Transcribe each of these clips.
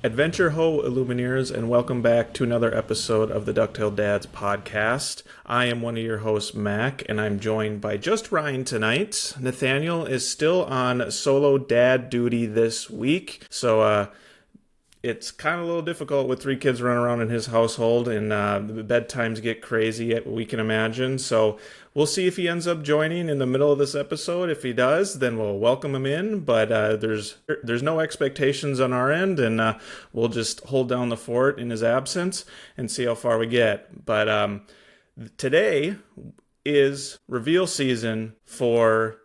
Adventure Ho Illumineers, and welcome back to another episode of the Ducktail Dads podcast. I am one of your hosts, Mac, and I'm joined by just Ryan tonight. Nathaniel is still on solo dad duty this week, so it's kind of a little difficult with three kids running around in his household, and the bedtimes get crazy, we can imagine. So we'll see if he ends up joining in the middle of this episode. If he does, then we'll welcome him in. But there's no expectations on our end, and we'll just hold down the fort in his absence and see how far we get. But today is reveal season for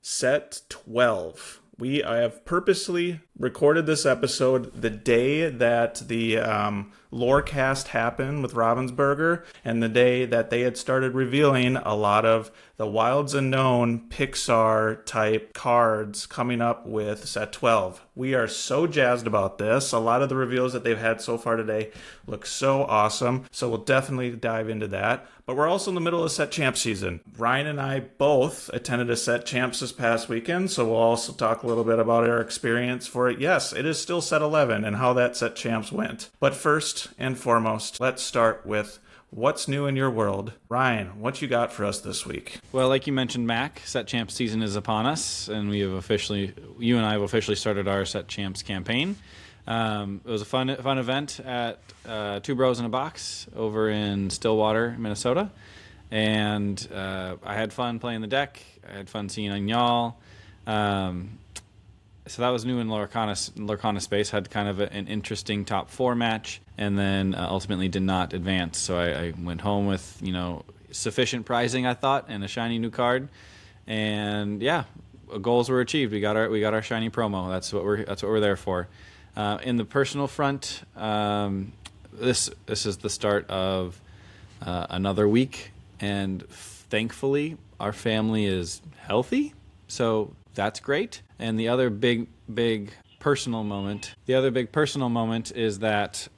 set 12. I have purposely recorded this episode the day that the Lorecast happened with Ravensburger, and the day that they had started revealing a lot of the Wilds Unknown Pixar type cards coming up with set 12. We are so jazzed about this. A lot of the reveals that they've had so far today look so awesome, so we'll definitely dive into that. But we're also in the middle of set champ season. Ryan and I both attended a set champs this past weekend, so we'll also talk a little bit about our experience for it. Yes, it is still set 11 and how that set champs went. But first and foremost, let's start with what's new in your world. Ryan, what you got for us this week? Well, like you mentioned, Mac, Set Champs season is upon us, and you and I have officially started our Set Champs campaign. It was a fun event at Two Bros in a Box over in Stillwater, Minnesota, and I had fun playing the deck. I had fun seeing y'all. So that was new in Lorcana space. Had kind of an interesting top 4 match, and then ultimately did not advance. So I went home with sufficient prizing, I thought, and a shiny new card. And yeah, goals were achieved. We got our shiny promo. That's what we're there for. In the personal front, this is the start of another week, and thankfully our family is healthy. So that's great. And the other big personal moment is that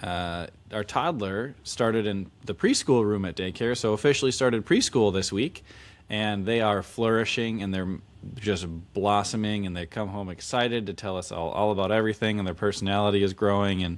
our toddler started in the preschool room at daycare, so officially started preschool this week, and they are flourishing and they're just blossoming, and they come home excited to tell us all about everything, and their personality is growing, and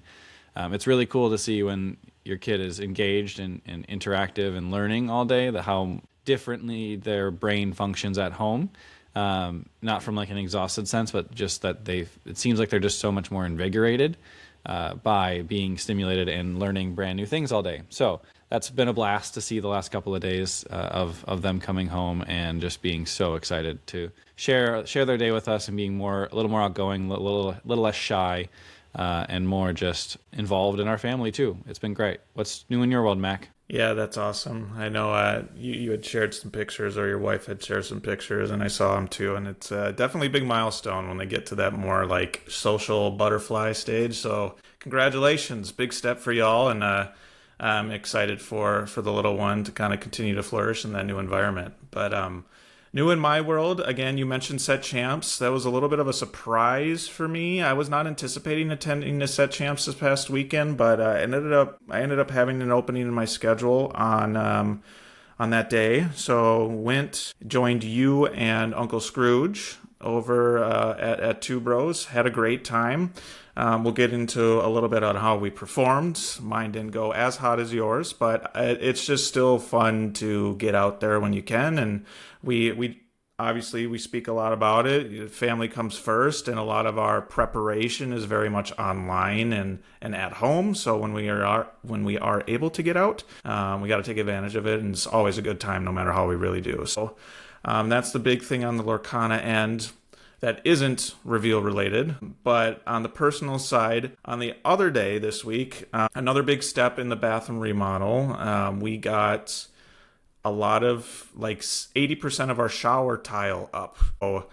it's really cool to see when your kid is engaged and interactive and learning all day, how differently their brain functions at home. Not from like an exhausted sense, but just that it seems like they're just so much more invigorated by being stimulated and learning brand new things all day. So that's been a blast to see the last couple of days of them coming home and just being so excited to share their day with us, and being a little more outgoing, a little less shy, and more just involved in our family too. It's been great. What's new in your world, Mac? Yeah, that's awesome. I know you had shared some pictures, or your wife had shared some pictures, and I saw them too. And it's definitely a big milestone when they get to that more like social butterfly stage. So congratulations, big step for y'all, and I'm excited for the little one to kind of continue to flourish in that new environment. But new in my world, again, you mentioned Set Champs. That was a little bit of a surprise for me. I was not anticipating attending the Set Champs this past weekend, but I ended up having an opening in my schedule on that day. So joined you and Uncle Scrooge over at Two Bros. Had a great time. We'll get into a little bit on how we performed. Mine didn't go as hot as yours, but it's just still fun to get out there when you can. And we obviously we speak a lot about it. Family comes first, and a lot of our preparation is very much online and at home. So when we are able to get out, we got to take advantage of it, and it's always a good time, no matter how we really do. So that's the big thing on the Lorcana end that isn't reveal related. But on the personal side, on the other day this week, another big step in the bathroom remodel. We got a lot of, like 80% of our shower tile up. So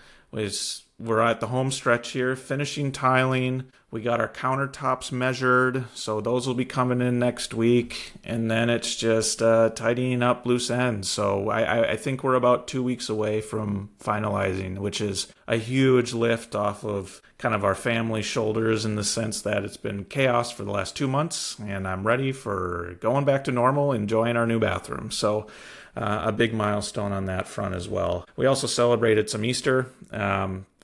we're at the home stretch here, finishing tiling. We got our countertops measured, so those will be coming in next week. And then it's just tidying up loose ends. So I think we're about 2 weeks away from finalizing, which is a huge lift off of kind of our family shoulders, in the sense that it's been chaos for the last 2 months, and I'm ready for going back to normal, enjoying our new bathroom. So a big milestone on that front as well. We also celebrated some Easter.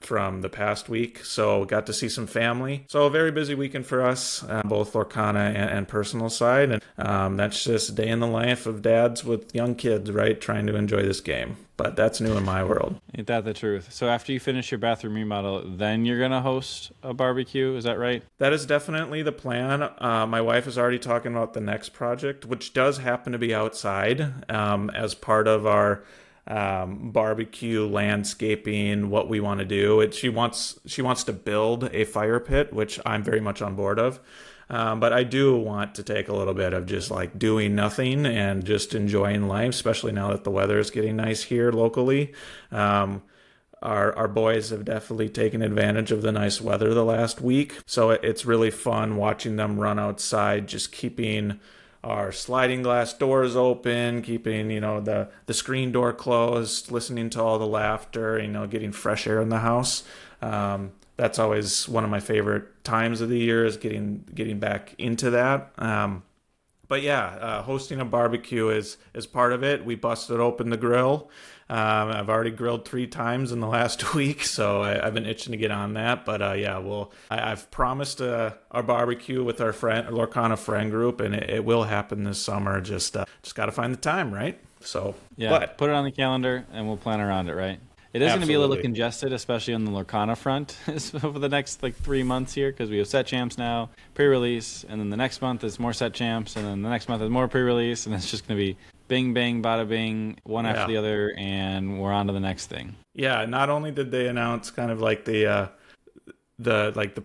from the past week, so got to see some family. So a very busy weekend for us, both Lorcana and personal side, and that's just a day in the life of dads with young kids, right, trying to enjoy this game. But that's new in my world. Ain't that the truth? So after you finish your bathroom remodel, then you're going to host a barbecue, is that right? That is definitely the plan. My wife is already talking about the next project, which does happen to be outside, as part of our barbecue landscaping, what we want to do. She wants to build a fire pit, which I'm very much on board of. But I do want to take a little bit of just like doing nothing and just enjoying life, especially now that the weather is getting nice here locally. Our boys have definitely taken advantage of the nice weather the last week. So it's really fun watching them run outside, just keeping our sliding glass doors open, keeping, the screen door closed, listening to all the laughter, getting fresh air in the house. That's always one of my favorite times of the year, is getting back into that. But yeah, hosting a barbecue is part of it. We busted open the grill. I've already grilled 3 times in the last week, so I've been itching to get on that. But I've promised our barbecue with our Lorcana friend group, and it will happen this summer. Just got to find the time, right? So yeah, put it on the calendar, and we'll plan around it, right? It is going to be a little congested, especially on the Lorcana front over the next 3 months here, because we have set champs now, pre-release, and then the next month is more set champs, and then the next month is more pre-release, and it's just going to be bing, bang, bada bing, one after the other, and we're on to the next thing. Yeah, not only did they announce kind of like the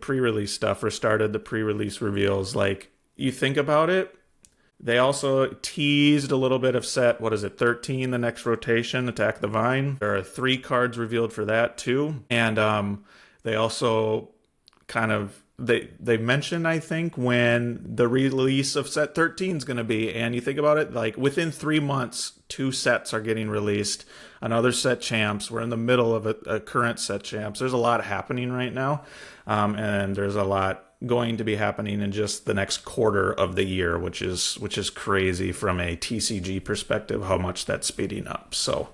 pre-release stuff, or started the pre-release reveals, like, you think about it, they also teased a little bit of set, 13, the next rotation, Attack the Vine. There are 3 cards revealed for that too. And they also kind of, they mentioned, I think, when the release of set 13 is going to be. And you think about it, like within 3 months, 2 sets are getting released. Another set champs. We're in the middle of a current set champs. There's a lot happening right now. And there's a lot going to be happening in just the next quarter of the year, which is crazy from a TCG perspective, how much that's speeding up. So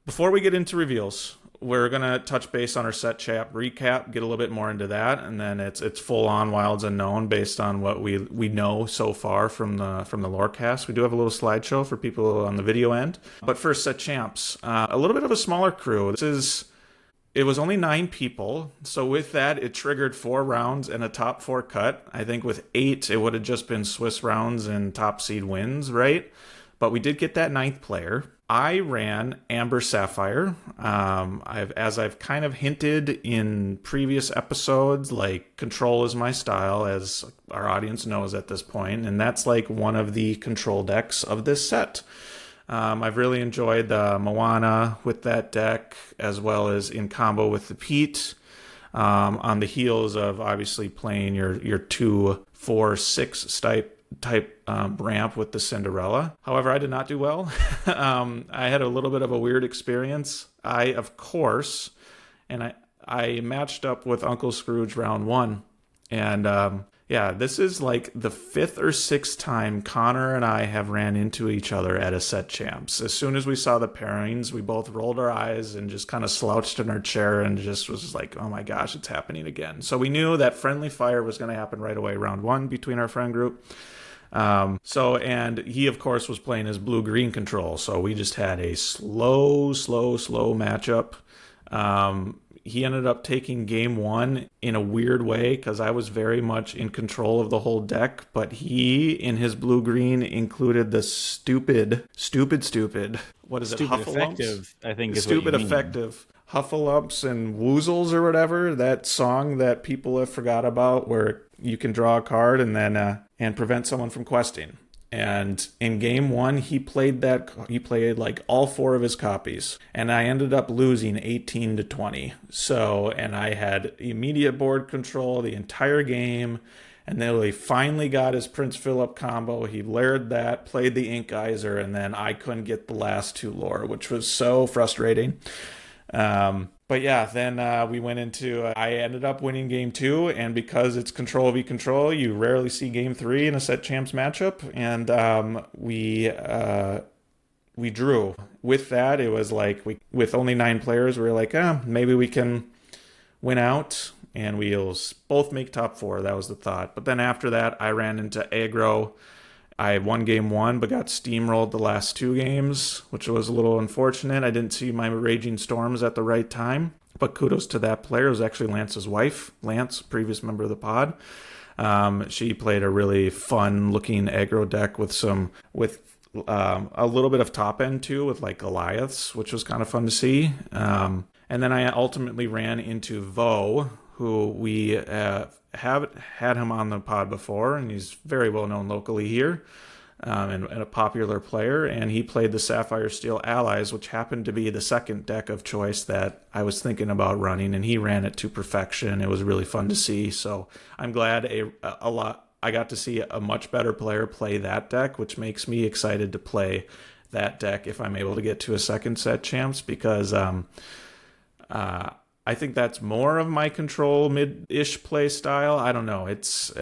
before we get into reveals, we're going to touch base on our set champ recap, get a little bit more into that, and then it's full on Wilds Unknown based on what we know so far from the Lorecast. We do have a little slideshow for people on the video end. But first, set champs. A little bit of a smaller crew. It was only 9 people, so with that, it triggered 4 rounds and a top 4 cut. I think with 8, it would have just been Swiss rounds and top seed wins, right? But we did get that 9th player. I ran Amber Sapphire. As I've kind of hinted in previous episodes, like, control is my style, as our audience knows at this point, and that's like one of the control decks of this set. I've really enjoyed the Moana with that deck, as well as in combo with the Pete, on the heels of obviously playing your 2, 4, 6 type ramp with the Cinderella. However, I did not do well. I had a little bit of a weird experience. Of course, and I matched up with Uncle Scrooge round 1, and this is like the 5th or 6th time Connor and I have ran into each other at a set champs. As soon as we saw the pairings, we both rolled our eyes and just kind of slouched in our chair and just was like, oh my gosh, it's happening again. So we knew that friendly fire was going to happen right away, round 1, between our friend group. And he, of course, was playing his blue-green control. So we just had a slow matchup. He ended up taking game 1 in a weird way, because I was very much in control of the whole deck, but he, in his blue-green, included the stupid, what is it, Stupid Huffalumps? Effective, I think is Stupid what you mean. Effective. Huffalumps and Woozles or whatever, that song that people have forgot about, where you can draw a card and then and prevent someone from questing. And in game 1, he played like all 4 of his copies, and I ended up losing 18-20. So, and I had immediate board control the entire game, and then he finally got his Prince Philip combo. He layered that, played the Ink Geyser, and then I couldn't get the last 2 lore, which was so frustrating. But yeah, then we went into, I ended up winning game 2, and because it's control v control, you rarely see game 3 in a set champs matchup, and we drew. With that, it was like, with only 9 players, we were like, maybe we can win out and we'll both make top 4. That was the thought. But then after that, I ran into aggro. I won game 1, but got steamrolled the last 2 games, which was a little unfortunate. I didn't see my Raging Storms at the right time, but kudos to that player. It was actually Lance's wife, Lance, previous member of the pod. She played a really fun-looking aggro deck with a little bit of top end too, with like Goliaths, which was kind of fun to see. And then I ultimately ran into Vo, who we have had him on the pod before, and he's very well known locally here, and a popular player. And he played the Sapphire Steel Allies, which happened to be the second deck of choice that I was thinking about running, and he ran it to perfection. It was really fun to see. So I'm glad I got to see a much better player play that deck, which makes me excited to play that deck if I'm able to get to a second set champs, because I think that's more of my control mid-ish play style. I don't know. It's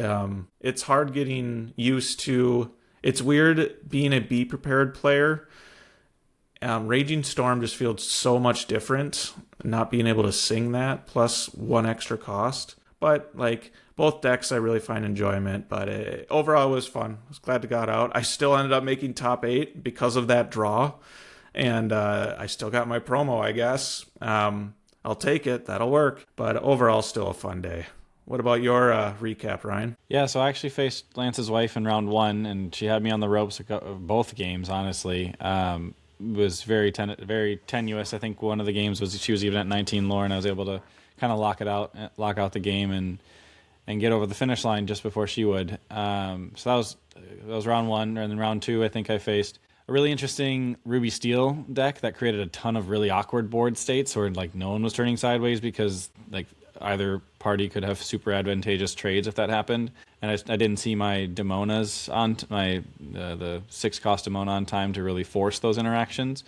hard getting used to. It's weird being a be prepared player. Raging Storm just feels so much different. Not being able to sing that plus 1 extra cost, but like both decks, I really find enjoyment. But overall, it was fun. I was glad to got out. I still ended up making top 8 because of that draw, and I still got my promo, I guess. I'll take it. That'll work. But overall, still a fun day. What about your recap, Ryan? Yeah, so I actually faced Lance's wife in round 1, and she had me on the ropes both games, honestly. It was very tenuous. I think one of the games she was even at 19 lore, and I was able to kind of lock out the game and get over the finish line just before she would. So that was round 1. And then round 2, I think I faced a really interesting Ruby Steel deck that created a ton of really awkward board states where like no one was turning sideways because like either party could have super advantageous trades if that happened. And I didn't see my Demonas on the 6-cost Demona on time to really force those interactions.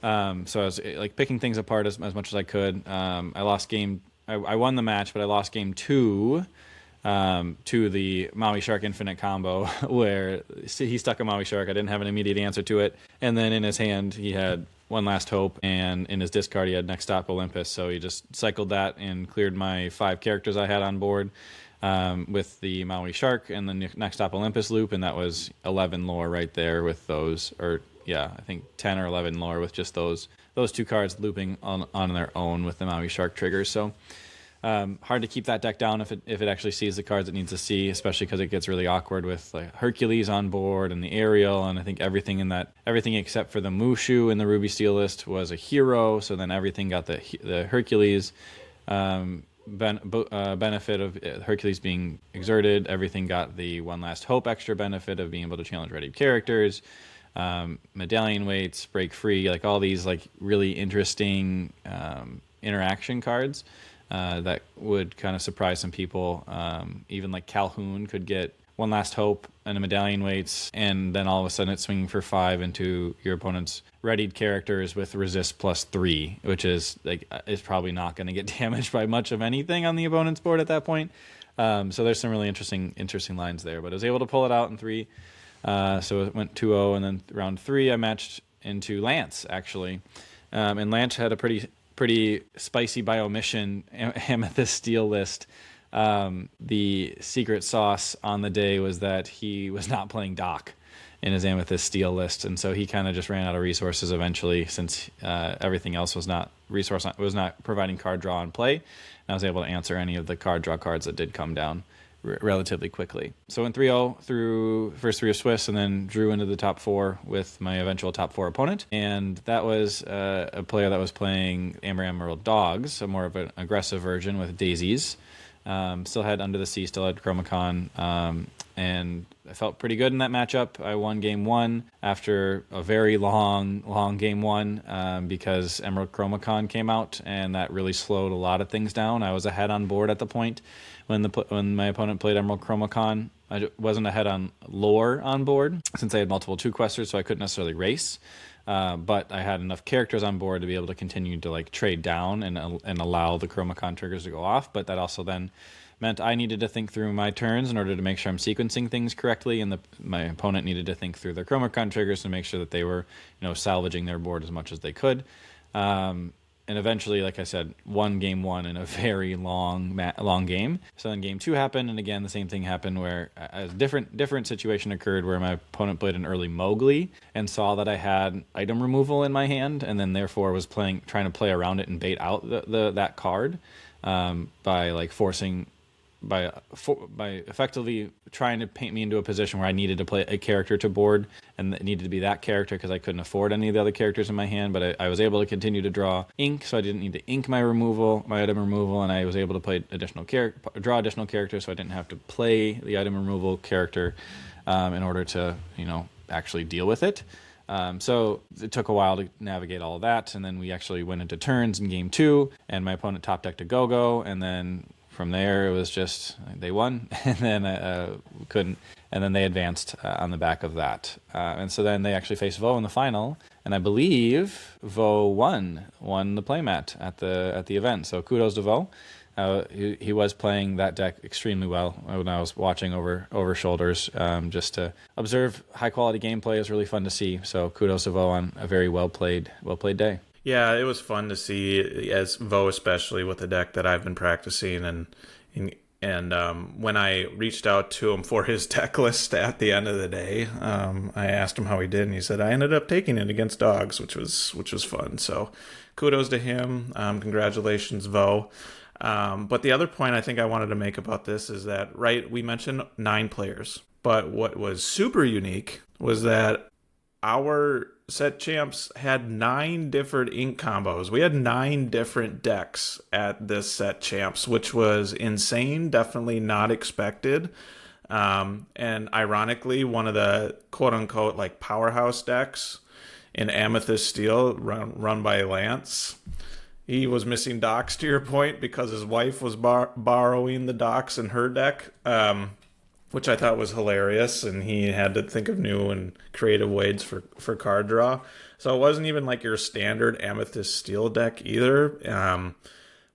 So I was like picking things apart as much as I could. I won the match, but I lost game 2 to the Maui Shark Infinite combo, where he stuck a Maui Shark. I didn't have an immediate answer to it. And then in his hand, he had One Last Hope, and in his discard, he had Next Stop Olympus. So he just cycled that and cleared my 5 characters I had on board with the Maui Shark and the Next Stop Olympus loop, and that was 11 lore right there with those, or yeah, I think 10 or 11 lore with just those 2 cards looping on their own with the Maui Shark triggers. So hard to keep that deck down if it actually sees the cards it needs to see, especially because it gets really awkward with like Hercules on board and the Ariel, and I think everything except for the Mushu in the Ruby Steel list was a hero. So then everything got the Hercules benefit of Hercules being exerted. Everything got the One Last Hope extra benefit of being able to challenge ready characters. Medallion weights, break free, like all these like really interesting interaction cards. That would kind of surprise some people. Even like Calhoun could get One Last Hope and a Medallion weights, and then all of a sudden it's swinging for 5 into your opponent's readied characters with resist +3, which is probably not going to get damaged by much of anything on the opponent's board at that point. So there's some really interesting lines there. But I was able to pull it out in 3. So it went 2-0, and then round 3 I matched into Lance, actually. And Lance had a pretty spicy by omission Amethyst Steel list. The secret sauce on the day was that he was not playing Doc in his Amethyst Steel list, and so he kind of just ran out of resources eventually, since everything else was not providing card draw and play. And I was able to answer any of the card draw cards that did come down relatively quickly. So in 3-0 through first 3 of Swiss, and then drew into the top 4 with my eventual top 4 opponent. And that was a player that was playing Amber Emerald Dogs, so more of an aggressive version with daisies. Still had Under the Sea, still had Chromacon, and I felt pretty good in that matchup. I won game 1 after a very long game 1 because Emerald Chromacon came out, and that really slowed a lot of things down. I was ahead on board at the point when my opponent played Emerald Chromacon. I wasn't ahead on lore on board since I had multiple 2-questers, so I couldn't necessarily race. But I had enough characters on board to be able to continue to like trade down and allow the Chromacon triggers to go off. But that also then meant I needed to think through my turns in order to make sure I'm sequencing things correctly, and my opponent needed to think through their Chromacon triggers to make sure that they were, salvaging their board as much as they could. and eventually, like I said, won game one in a very long game. So then game two happened, and again the same thing happened where a different situation occurred where my opponent played an early Mowgli and saw that I had item removal in my hand, and then therefore was trying to play around it and bait out that card by like forcing. By effectively trying to paint me into a position where I needed to play a character to board, and it needed to be that character because I couldn't afford any of the other characters in my hand. But I was able to continue to draw ink, so I didn't need to ink my item removal, and I was able to play draw additional characters, so I didn't have to play the item removal character in order to actually deal with it. So it took a while to navigate all of that, and then we actually went into turns in game two, and my opponent top decked a go-go, and then from there, it was just they won, and then couldn't, and then they advanced on the back of that, and so then they actually faced Vo in the final, and I believe Vo won the playmat at the event. So kudos to Vo. He was playing that deck extremely well when I was watching over shoulders, just to observe high quality gameplay is really fun to see. So kudos to Vo on a very well played day. Yeah, it was fun to see, as Vo especially, with the deck that I've been practicing, and when I reached out to him for his deck list at the end of the day, I asked him how he did, and he said I ended up taking it against dogs, which was fun. So kudos to him. Congratulations, Vo. But the other point I think I wanted to make about this is that, right, we mentioned 9 players, but what was super unique was that our set champs had 9 different ink combos. We had 9 different decks at this set champs, which was insane. Definitely not expected. And ironically, one of the quote unquote like powerhouse decks in Amethyst Steel run by Lance, he was missing docks, to your point, because his wife was borrowing the docks in her deck. Which I thought was hilarious, and he had to think of new and creative ways for card draw. So it wasn't even like your standard Amethyst Steel deck either.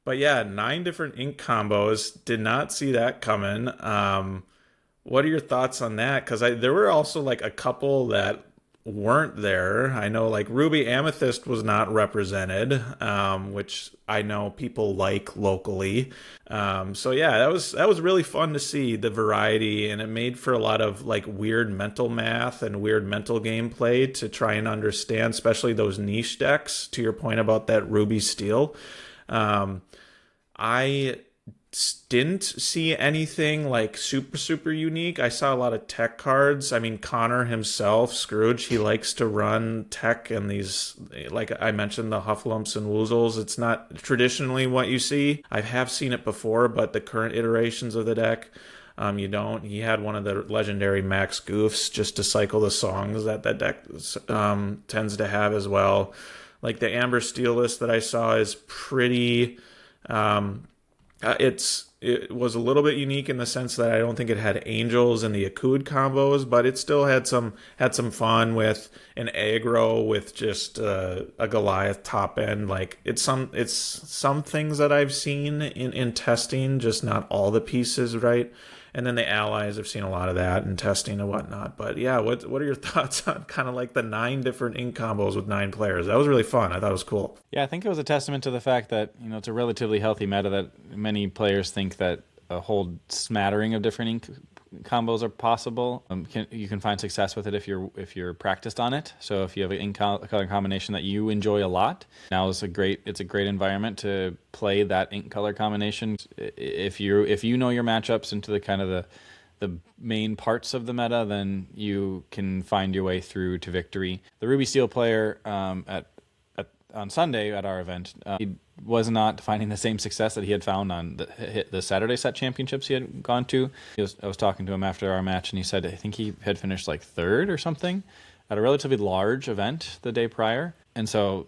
But yeah, 9 different ink combos. Did not see that coming. What are your thoughts on that? Because there were also like a couple that weren't there. I know like Ruby Amethyst was not represented, which I know people like locally. So yeah, that was really fun to see the variety, and it made for a lot of like weird mental math and weird mental gameplay to try and understand, especially those niche decks, to your point about that Ruby Steel. I didn't see anything like super unique. I saw a lot of tech cards. I mean, Connor himself, Scrooge, he likes to run tech and these, like I mentioned, the Hufflumps and Woozles. It's not traditionally what you see. I have seen it before, but the current iterations of the deck, you don't. He had one of the legendary Max Goofs just to cycle the songs that deck tends to have as well. Like the Amber Steel list that I saw is pretty... It was a little bit unique in the sense that I don't think it had angels and the Akud combos, but it still had some fun with an aggro with just a Goliath top end. Like it's some things that I've seen in testing, just not all the pieces, right? And then the allies, I've seen a lot of that in testing and whatnot. But yeah, what are your thoughts on kind of like the 9 different ink combos with 9 players? That was really fun. I thought it was cool. Yeah, I think it was a testament to the fact that it's a relatively healthy meta that many players think that a whole smattering of different ink combos are possible. You can find success with it if you're practiced on it. So if you have an ink color combination that you enjoy a lot, now it's a great environment to play that ink color combination. If you know your matchups into the kind of the main parts of the meta, then you can find your way through to victory. The Ruby Steel player on Sunday at our event, he was not finding the same success that he had found on the Saturday set championships he had gone to. I was talking to him after our match, and he said I think he had finished like 3rd or something at a relatively large event the day prior. And so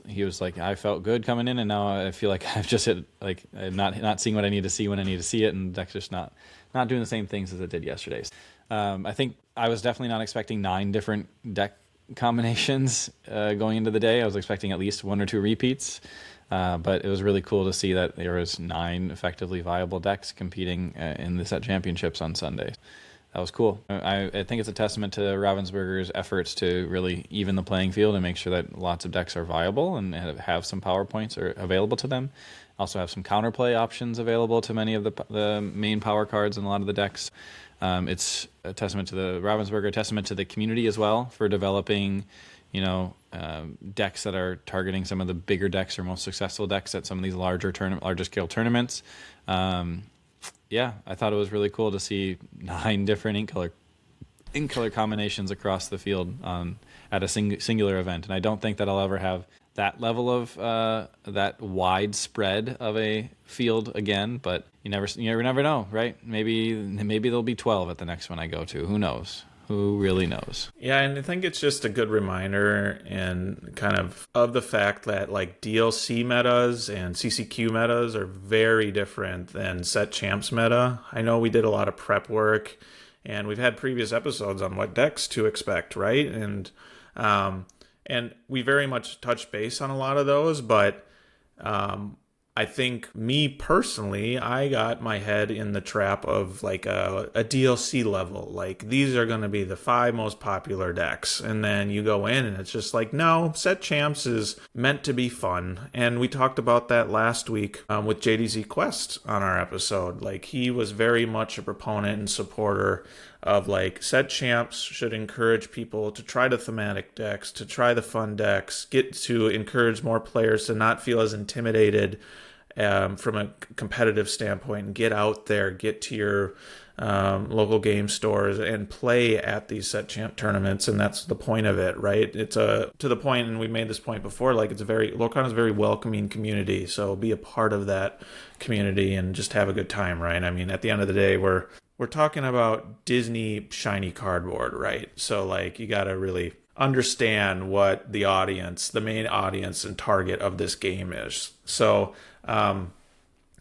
he was like, I felt good coming in, and now I feel like I've just hit, like, I'm not seeing what I need to see when I need to see it, and the deck's just not doing the same things as it did yesterday. I think I was definitely not expecting 9 different deck combinations going into the day. I was expecting at least 1 or 2 repeats, but it was really cool to see that there was 9 effectively viable decks competing in the set championships on Sunday. that was cool. I think it's a testament to Ravensburger's efforts to really even the playing field and make sure that lots of decks are viable and have some power points available to them. Also have some counterplay options available to many of the main power cards in a lot of the decks. It's a testament to the Ravensburger, a testament to the community as well for developing, decks that are targeting some of the bigger decks or most successful decks at some of these larger scale tournaments. Yeah, I thought it was really cool to see 9 different ink color combinations across the field at a singular event, and I don't think that I'll ever have that level of that widespread of a field again. But you never know, right? Maybe there'll be 12 at the next one I go to. Who knows? Who really knows? Yeah, and I think it's just a good reminder and kind of the fact that like DLC metas and CCQ metas are very different than set champs meta. I know we did a lot of prep work, and we've had previous episodes on what decks to expect, right? And we very much touched base on a lot of those, but I think me personally, I got my head in the trap of like a DLC level. Like these are going to be the 5 most popular decks. And then you go in and it's just like, no, set champs is meant to be fun. And we talked about that last week with JDZ Quest on our episode. Like he was very much a proponent and supporter of like set champs should encourage people to try the thematic decks, to try the fun decks, get to encourage more players to not feel as intimidated from a competitive standpoint, and get out there, get to your local game stores and play at these set champ tournaments. And that's the point of it, right? It's to the point, and we made this point before, like Lorcon is a very welcoming community. So be a part of that community and just have a good time, right? I mean, at the end of the day, we're talking about Disney shiny cardboard, right? So like you got to really understand what the main audience and target of this game is. So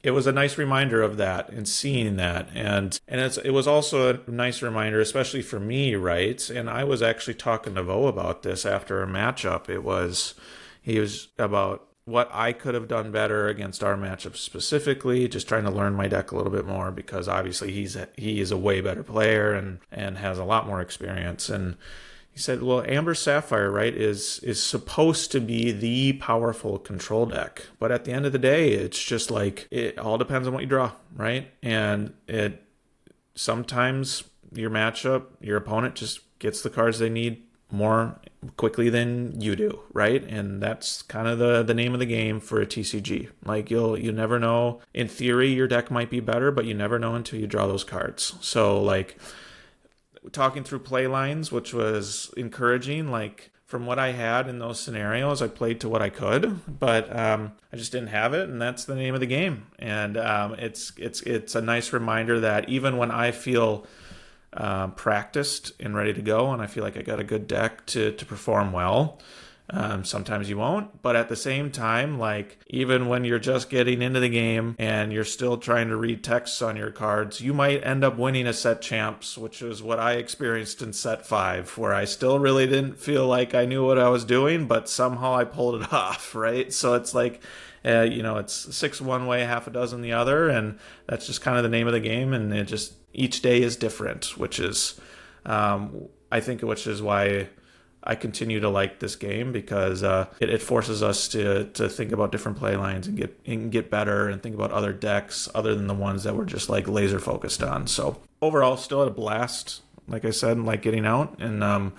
it was a nice reminder of that and seeing that. And it was also a nice reminder, especially for me, right? And I was actually talking to Vo about this after a matchup. He was about what I could have done better against our matchup specifically, just trying to learn my deck a little bit more, because obviously he is a way better player and has a lot more experience. And he said, well, Amber Sapphire, right, is supposed to be the powerful control deck. But at the end of the day, it's just like, it all depends on what you draw, right? And sometimes your opponent just gets the cards they need more quickly than you do, right? And that's kind of the name of the game for a TCG. Like you never know. In theory, your deck might be better, but you never know until you draw those cards. So like talking through play lines, which was encouraging, like from what I had in those scenarios, I played to what I could, but I just didn't have it, and that's the name of the game. And it's a nice reminder that even when I feel practiced and ready to go, and I feel like I got a good deck to perform well, sometimes you won't. But at the same time, like even when you're just getting into the game and you're still trying to read texts on your cards, you might end up winning a set champs, which is what I experienced in set 5, where I still really didn't feel like I knew what I was doing, but somehow I pulled it off, right? So it's like it's 6 one way, half a dozen the other, and that's just kind of the name of the game. And it just, each day is different, which is which is why I continue to like this game, because it forces us to think about different play lines and get better and think about other decks other than the ones that we're just like laser focused on. So overall, still had a blast, like I said, like getting out, and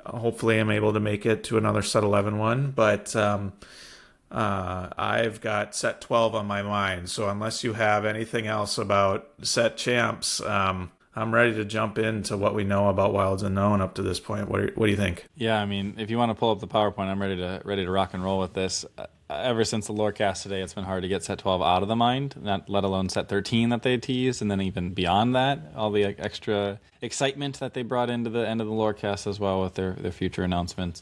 hopefully I'm able to make it to another set 11 one. But I've got set 12 on my mind, so unless you have anything else about set champs, I'm ready to jump into what we know about Wilds Unknown up to this point. What do you think? Yeah, I mean, if you want to pull up the PowerPoint, I'm ready to rock and roll with this. Ever since the Lorecast today, it's been hard to get set 12 out of the mind, not let alone set 13 that they teased, and then even beyond that, all the extra excitement that they brought into the end of the Lorecast as well with their future announcements.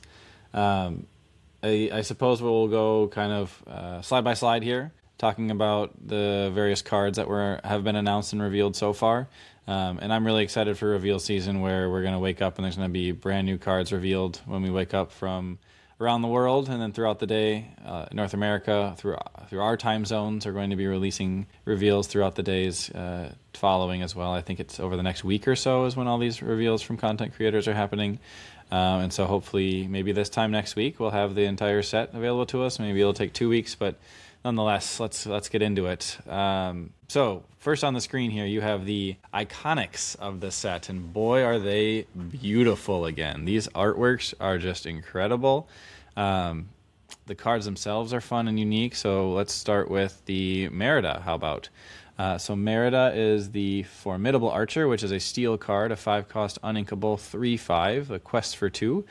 I suppose we'll go kind of slide by slide here, talking about the various cards that have been announced and revealed so far. And I'm really excited for reveal season, where we're going to wake up and there's going to be brand new cards revealed when we wake up from around the world, and then throughout the day, North America through our time zones are going to be releasing reveals throughout the days following as well. I think it's over the next week or so is when all these reveals from content creators are happening. And so hopefully maybe this time next week we'll have the entire set available to us. Maybe it'll take 2 weeks, but nonetheless, let's get into it. So first on the screen here, you have the iconics of the set, and boy, are they beautiful again. These artworks are just incredible. The cards themselves are fun and unique, so let's start with the Merida. How about? So Merida is the Formidable Archer, which is a steel card, a 5-cost uninkable 3/5, a quest for 2.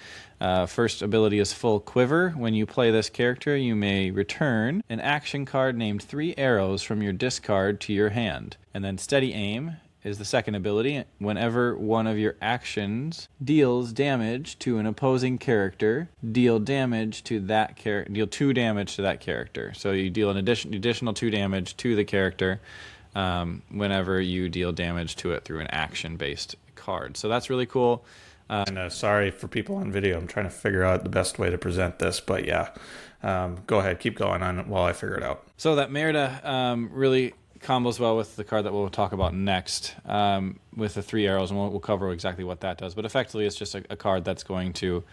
First ability is Full Quiver. When you play this character, you may return an action card named 3 arrows from your discard to your hand. And then Steady Aim is the second ability. Whenever one of your actions deals damage to an opposing character, deal damage to that deal 2 damage to that character. So you deal an additional 2 damage to the character whenever you deal damage to it through an action-based card. So that's really cool. And sorry for people on video. I'm trying to figure out the best way to present this, but yeah, go ahead, keep going on while I figure it out. So that Merida really combos well with the card that we'll talk about next, with the 3 arrows, and we'll cover exactly what that does. But effectively, it's just a card that's going to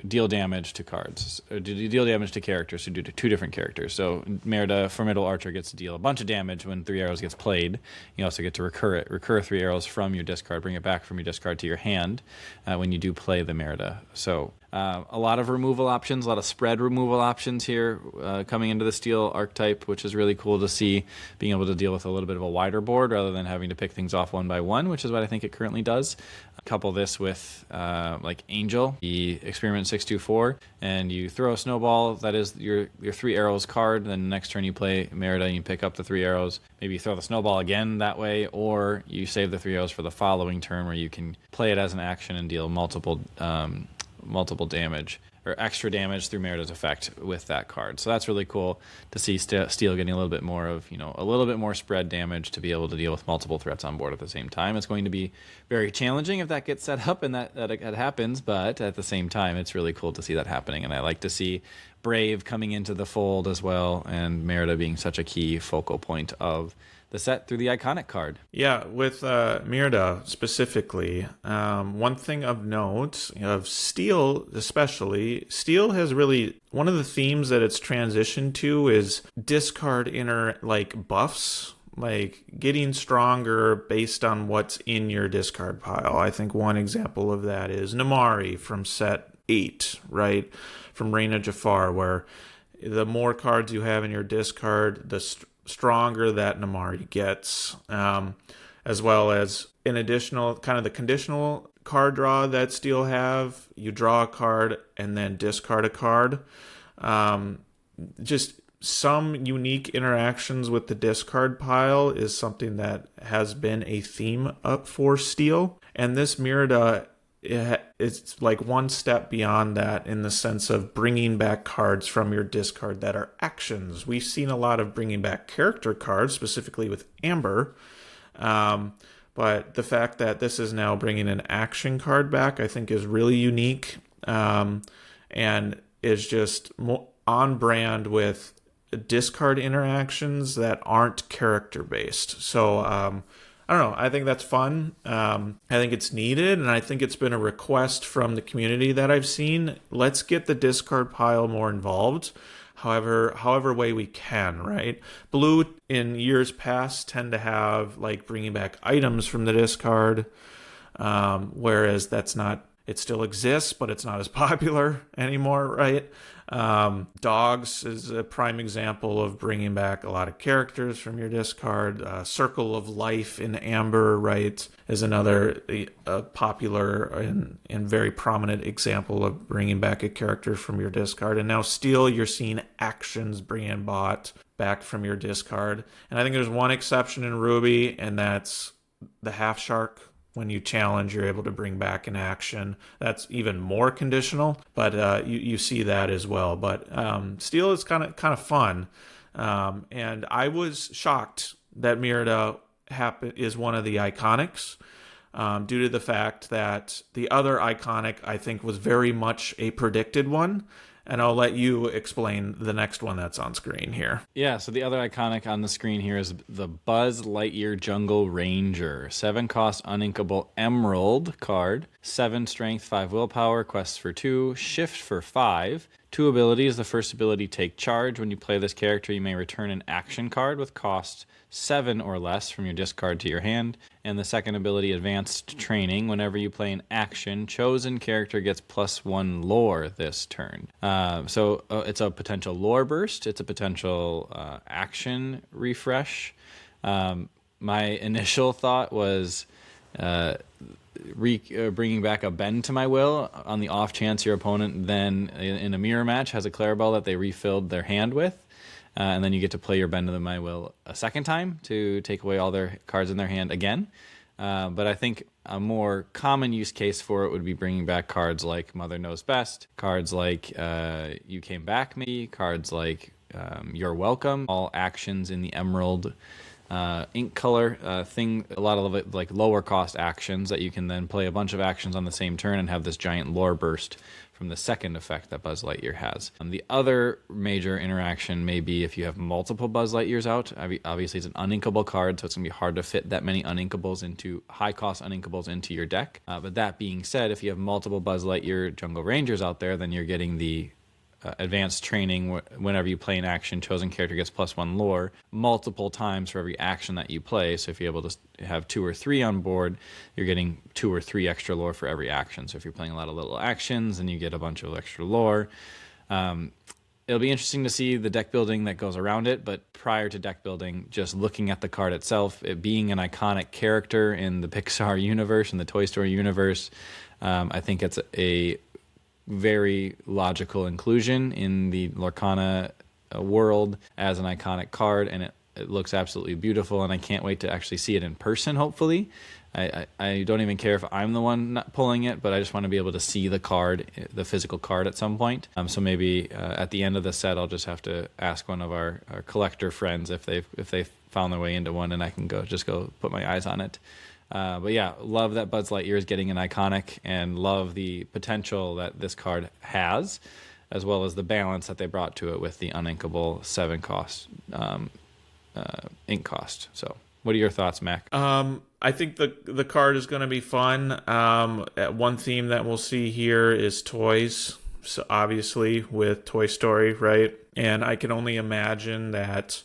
deal damage to cards, or deal damage to characters, so do to 2 different characters. So Merida, Formidable Archer, gets to deal a bunch of damage when 3 arrows gets played. You also get to recur 3 arrows from your discard, bring it back from your discard to your hand when you do play the Merida. So a lot of removal options, a lot of spread removal options here coming into the steel archetype, which is really cool to see, being able to deal with a little bit of a wider board rather than having to pick things off one by one, which is what I think it currently does. Couple this with like Angel, the Experiment 624, and you throw a snowball. That is your 3 arrows card. Then next turn you play Merida and you pick up the 3 arrows. Maybe you throw the snowball again that way, or you save the 3 arrows for the following turn where you can play it as an action and deal multiple damage or extra damage through Merida's effect with that card. So that's really cool to see Steel getting a little bit more of, a little bit more spread damage to be able to deal with multiple threats on board at the same time. It's going to be very challenging if that gets set up and that happens, but at the same time, it's really cool to see that happening. And I like to see Brave coming into the fold as well, and Merida being such a key focal point of the set through the iconic card. Yeah, with Merida specifically, one thing of note, of Steel especially, Steel has really, one of the themes that it's transitioned to is discard inner, buffs, getting stronger based on what's in your discard pile. I think one example of that is Namari from set 8, right? From Reign of Jafar, where the more cards you have in your discard, the stronger that Namari gets, as well as an additional kind of the conditional card draw that Steel have. You draw a card and then discard a card. Just some unique interactions with the discard pile is something that has been a theme up for Steel. And this Merida, it's like one step beyond that in the sense of bringing back cards from your discard that are actions. We've seen a lot of bringing back character cards, specifically with Amber, but the fact that this is now bringing an action card back, I think, is really unique, and is just on brand with discard interactions that aren't character based. So I don't know. I think that's fun. I think it's needed, and I think it's been a request from the community that I've seen. Let's get the discard pile more involved, however way we can, right? Blue, in years past, tend to have, bringing back items from the discard, whereas that's not, it still exists, but it's not as popular anymore, right? Dogs is a prime example of bringing back a lot of characters from your discard. Circle of Life in Amber, right, is another popular and very prominent example of bringing back a character from your discard. And now Steel, you're seeing actions being bought back from your discard. And I think there's one exception in Ruby, and that's the Half Shark. When you challenge, you're able to bring back an action. That's even more conditional, but you see that as well. But Steel is kind of fun, and I was shocked that Merida is one of the iconics. due to the fact that the other iconic, I think, was very much a predicted one. And I'll let you explain the next one that's on screen here. Yeah, so the other iconic on the screen here is the Buzz Lightyear Jungle Ranger. 7 cost uninkable emerald card. 7 strength, 5 willpower, quests for 2, shift for 5. 2 abilities. The first ability, Take Charge. When you play this character, you may return an action card with cost 7 or less from your discard to your hand. And the second ability, Advanced Training. Whenever you play an action, chosen character gets +1 lore this turn. So it's a potential lore burst. It's a potential action refresh. My initial thought was bringing back a Bend to My Will on the off chance your opponent then in a mirror match has a Clarabelle that they refilled their hand with. And then you get to play your Bend to My Will a second time to take away all their cards in their hand again. But I think a more common use case for it would be bringing back cards like Mother Knows Best, cards like You Came Back maybe, cards like You're Welcome, all actions in the Emerald ink color thing. A lot of it like lower cost actions that you can then play a bunch of actions on the same turn and have this giant lore burst from the second effect that Buzz Lightyear has. The other major interaction may be if you have multiple Buzz Lightyears out. Obviously, it's an uninkable card, so it's going to be hard to fit that many uninkables into high-cost uninkables into your deck. But that being said, if you have multiple Buzz Lightyear Jungle Rangers out there, then you're getting the Advanced Training. Whenever you play an action, chosen character gets +1 lore multiple times for every action that you play. So if you're able to have 2 or 3 on board, you're getting 2 or 3 extra lore for every action. So if you're playing a lot of little actions, then you get a bunch of extra lore. It'll be interesting to see the deck building that goes around it, but prior to deck building, just looking at the card itself, it being an iconic character in the Pixar universe and the Toy Story universe, I think it's a very logical inclusion in the Lorcana world as an iconic card, and it looks absolutely beautiful, and I can't wait to actually see it in person, hopefully. I don't even care if I'm the one not pulling it, but I just want to be able to see the card, the physical card at some point. So maybe at the end of the set, I'll just have to ask one of our collector friends if they've found their way into one, and I can go put my eyes on it. But yeah, love that Buzz Lightyear is getting an iconic, and love the potential that this card has, as well as the balance that they brought to it with the uninkable 7 cost ink cost. So what are your thoughts, Mac? I think the card is going to be fun. One theme that we'll see here is toys. So obviously with Toy Story, right? And I can only imagine that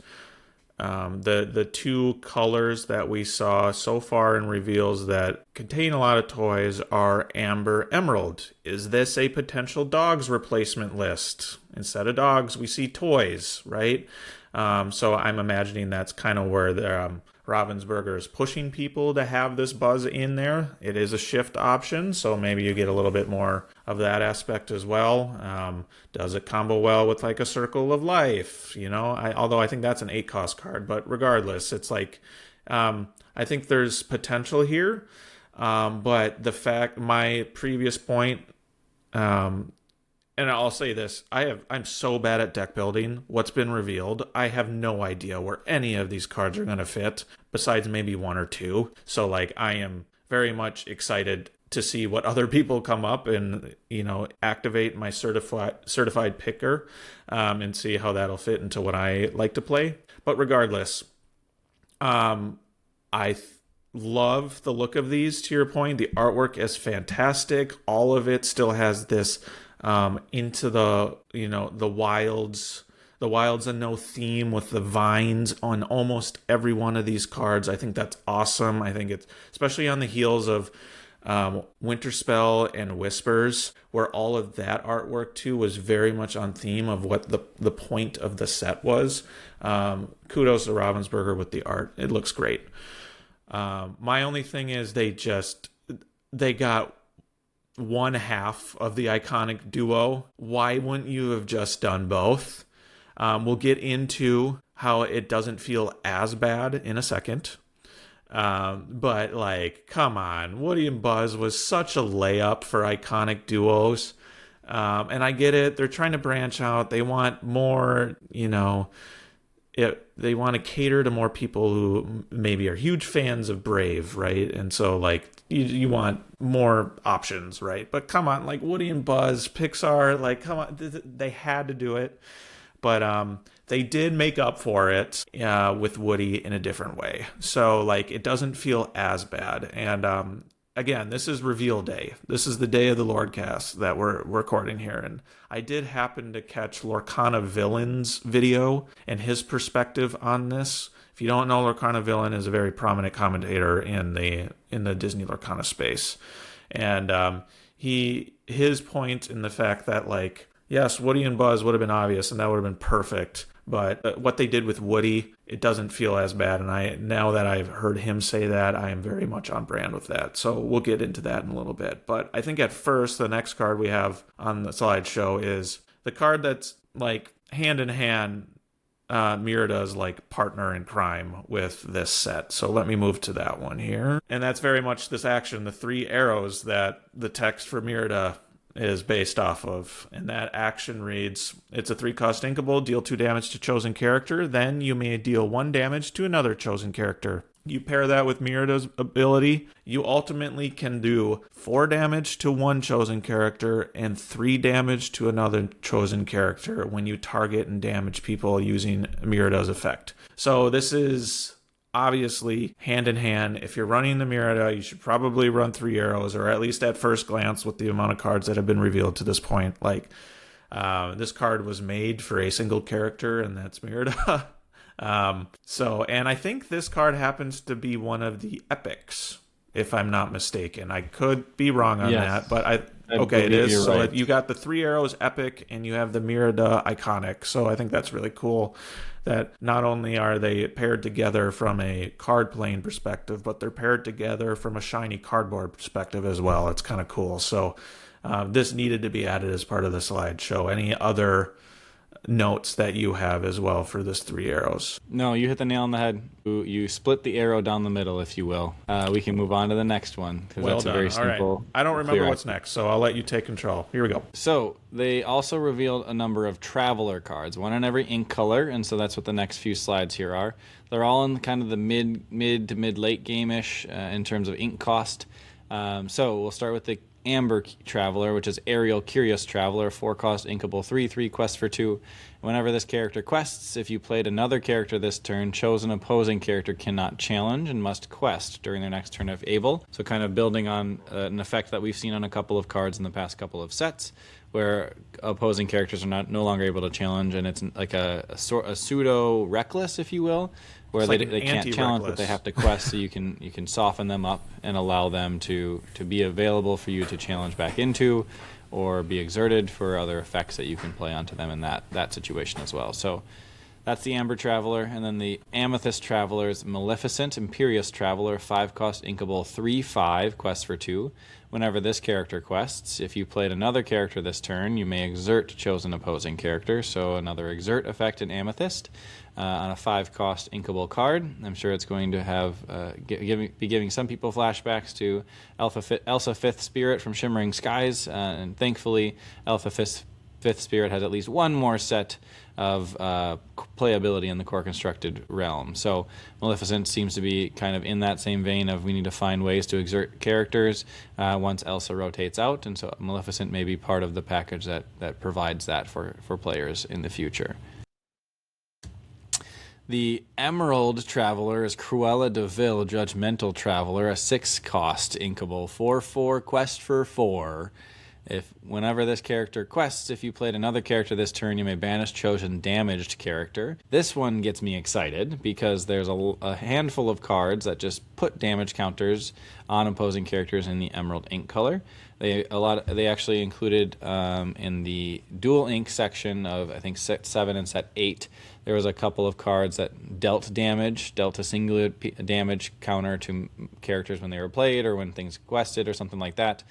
the 2 colors that we saw so far in reveals that contain a lot of toys are Amber Emerald. Is this a potential dogs replacement list? Instead of dogs, we see toys, right? So I'm imagining that's kind of where the Ravensburger is pushing people to have this Buzz in there. It is a shift option, so maybe you get a little bit more of that aspect as well. Does it combo well with like a Circle of Life? Although I think that's an 8 cost card, but regardless, it's like I think there's potential here. But my previous point, and I'll say this, I'm so bad at deck building. What's been revealed, I have no idea where any of these cards are going to fit, besides maybe 1 or 2. So like I am very much excited to see what other people come up and, activate my certified picker and see how that'll fit into what I like to play. But regardless, I love the look of these, to your point. The artwork is fantastic. All of it still has this into the wilds and no theme with the vines on almost every one of these cards. I think that's awesome. I think it's especially on the heels of Winterspell and Whispers, where all of that artwork too was very much on theme of what the point of the set was. Kudos to Ravensburger with the art. It looks great. My only thing is they got one half of the iconic duo. Why wouldn't you have just done both? We'll get into how it doesn't feel as bad in a second. But like, come on, Woody and Buzz was such a layup for iconic duos. And I get it. They're trying to branch out. They want more, they want to cater to more people who maybe are huge fans of Brave, right? And so like you want more options, right? But come on, like Woody and Buzz, Pixar, like come on, they had to do it. But they did make up for it with Woody in a different way. So like it doesn't feel as bad. And again, this is reveal day. This is the day of the Lorecast that we're recording here. And I did happen to catch Lorcana Villain's video and his perspective on this. If you don't know, Lorcana Villain is a very prominent commentator in the Disney Lorcana space. And his point in the fact that like, yes, Woody and Buzz would have been obvious and that would have been perfect. But what they did with Woody, it doesn't feel as bad. And now that I've heard him say that, I am very much on brand with that. So we'll get into that in a little bit. But I think at first, the next card we have on the slideshow is the card that's like hand in hand Merida's like partner in crime with this set. So let me move to that one here. And that's very much this action, the 3 arrows that the text for Merida is based off of. And that action reads, it's a 3-cost inkable, deal 2 damage to chosen character, then you may deal 1 damage to another chosen character. You pair that with Merida's ability, you ultimately can do 4 damage to one chosen character and 3 damage to another chosen character when you target and damage people using Merida's effect. So this is obviously hand in hand. If you're running the Merida, you should probably run 3 arrows, or at least at first glance with the amount of cards that have been revealed to this point. Like this card was made for a single character, and that's Merida. And I think this card happens to be one of the epics, if I'm not mistaken. I could be wrong on that, but okay, it is. So right. You got the 3 arrows epic, and you have the Merida iconic. So I think that's really cool that not only are they paired together from a card playing perspective, but they're paired together from a shiny cardboard perspective as well. It's kind of cool. So this needed to be added as part of the slideshow. Any other notes that you have as well for this 3 arrows? No, you hit the nail on the head. You split the arrow down the middle, if you will. We can move on to the next one, because that's a very simple. Right. I don't remember what's next, so I'll let you take control. Here we go. So they also revealed a number of Traveler cards, one in every ink color, and so that's what the next few slides here are. They're all in kind of the mid to mid-late game-ish in terms of ink cost. So we'll start with the Amber Traveler, which is Aerial Curious Traveler, 4-cost inkable 3 quest for 2. Whenever this character quests, if you played another character this turn, chosen opposing character cannot challenge and must quest during their next turn if able. So kind of building on an effect that we've seen on a couple of cards in the past couple of sets, where opposing characters are no longer able to challenge, and it's like a pseudo reckless, if you will, where they can't challenge, but they have to quest. So you can soften them up and allow them to be available for you to challenge back into, or be exerted for other effects that you can play onto them in that situation as well. So that's the Amber Traveler. And then the Amethyst Traveler is Maleficent Imperious Traveler, 5-cost inkable 3/5 quest for 2. Whenever this character quests, if you played another character this turn, you may exert chosen opposing character. So another exert effect in Amethyst on a 5-cost inkable card. I'm sure it's going to have be giving some people flashbacks to Elsa Fifth Spirit from Shimmering Skies, and thankfully Elsa Fifth Spirit has at least one more set of playability in the core constructed realm. So Maleficent seems to be kind of in that same vein of we need to find ways to exert characters once Elsa rotates out, and so Maleficent may be part of the package that provides that for players in the future. The Emerald Traveler is Cruella de Vil Judgmental Traveler, a 6-cost inkable 4/4 quest for 4. Whenever this character quests, if you played another character this turn, you may banish chosen damaged character. This one gets me excited because there's a handful of cards that just put damage counters on opposing characters in the Emerald ink color. They actually included in the dual ink section of I think set 7 and set 8. There was a couple of cards that dealt a singular damage counter to characters when they were played or when things quested or something like that.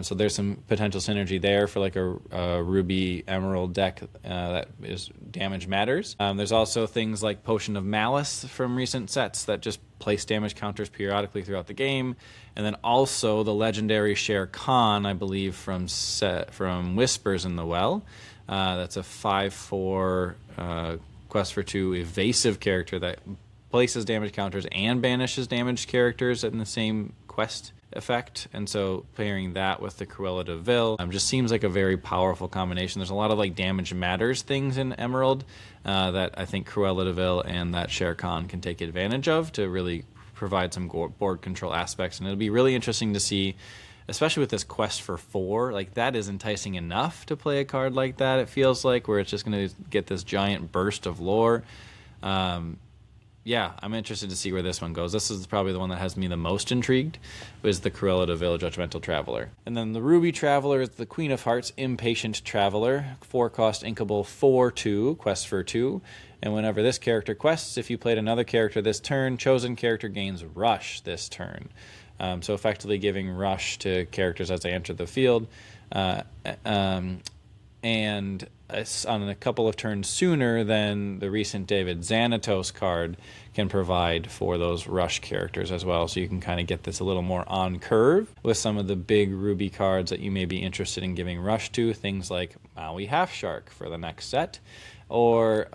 So there's some potential synergy there for like a Ruby Emerald deck that is damage matters. There's also things like Potion of Malice from recent sets that just place damage counters periodically throughout the game. And then also the legendary Shere Khan, I believe, from Whispers in the Well. That's a 5/4 quest for 2 evasive character that places damage counters and banishes damaged characters in the same quest effect. And so pairing that with the Cruella de Vil just seems like a very powerful combination. There's a lot of like damage matters things in Emerald that I think Cruella de Vil and that Shere Khan can take advantage of to really provide some board control aspects. And it'll be really interesting to see, especially with this quest for 4, like that is enticing enough to play a card like that, it feels like, where it's just going to get this giant burst of lore. Yeah, I'm interested to see where this one goes. This is probably the one that has me the most intrigued, is the Cruella de Vil Judgmental Traveler. And then the Ruby Traveler is the Queen of Hearts Impatient Traveler, 4-cost inkable 4/2, quest for 2. And whenever this character quests, if you played another character this turn, chosen character gains Rush this turn. So effectively giving Rush to characters as they enter the field. And on a couple of turns sooner than the recent David Xanatos card can provide for those Rush characters as well. So you can kind of get this a little more on curve with some of the big Ruby cards that you may be interested in giving Rush to. Things like Maui Half Shark for the next set, or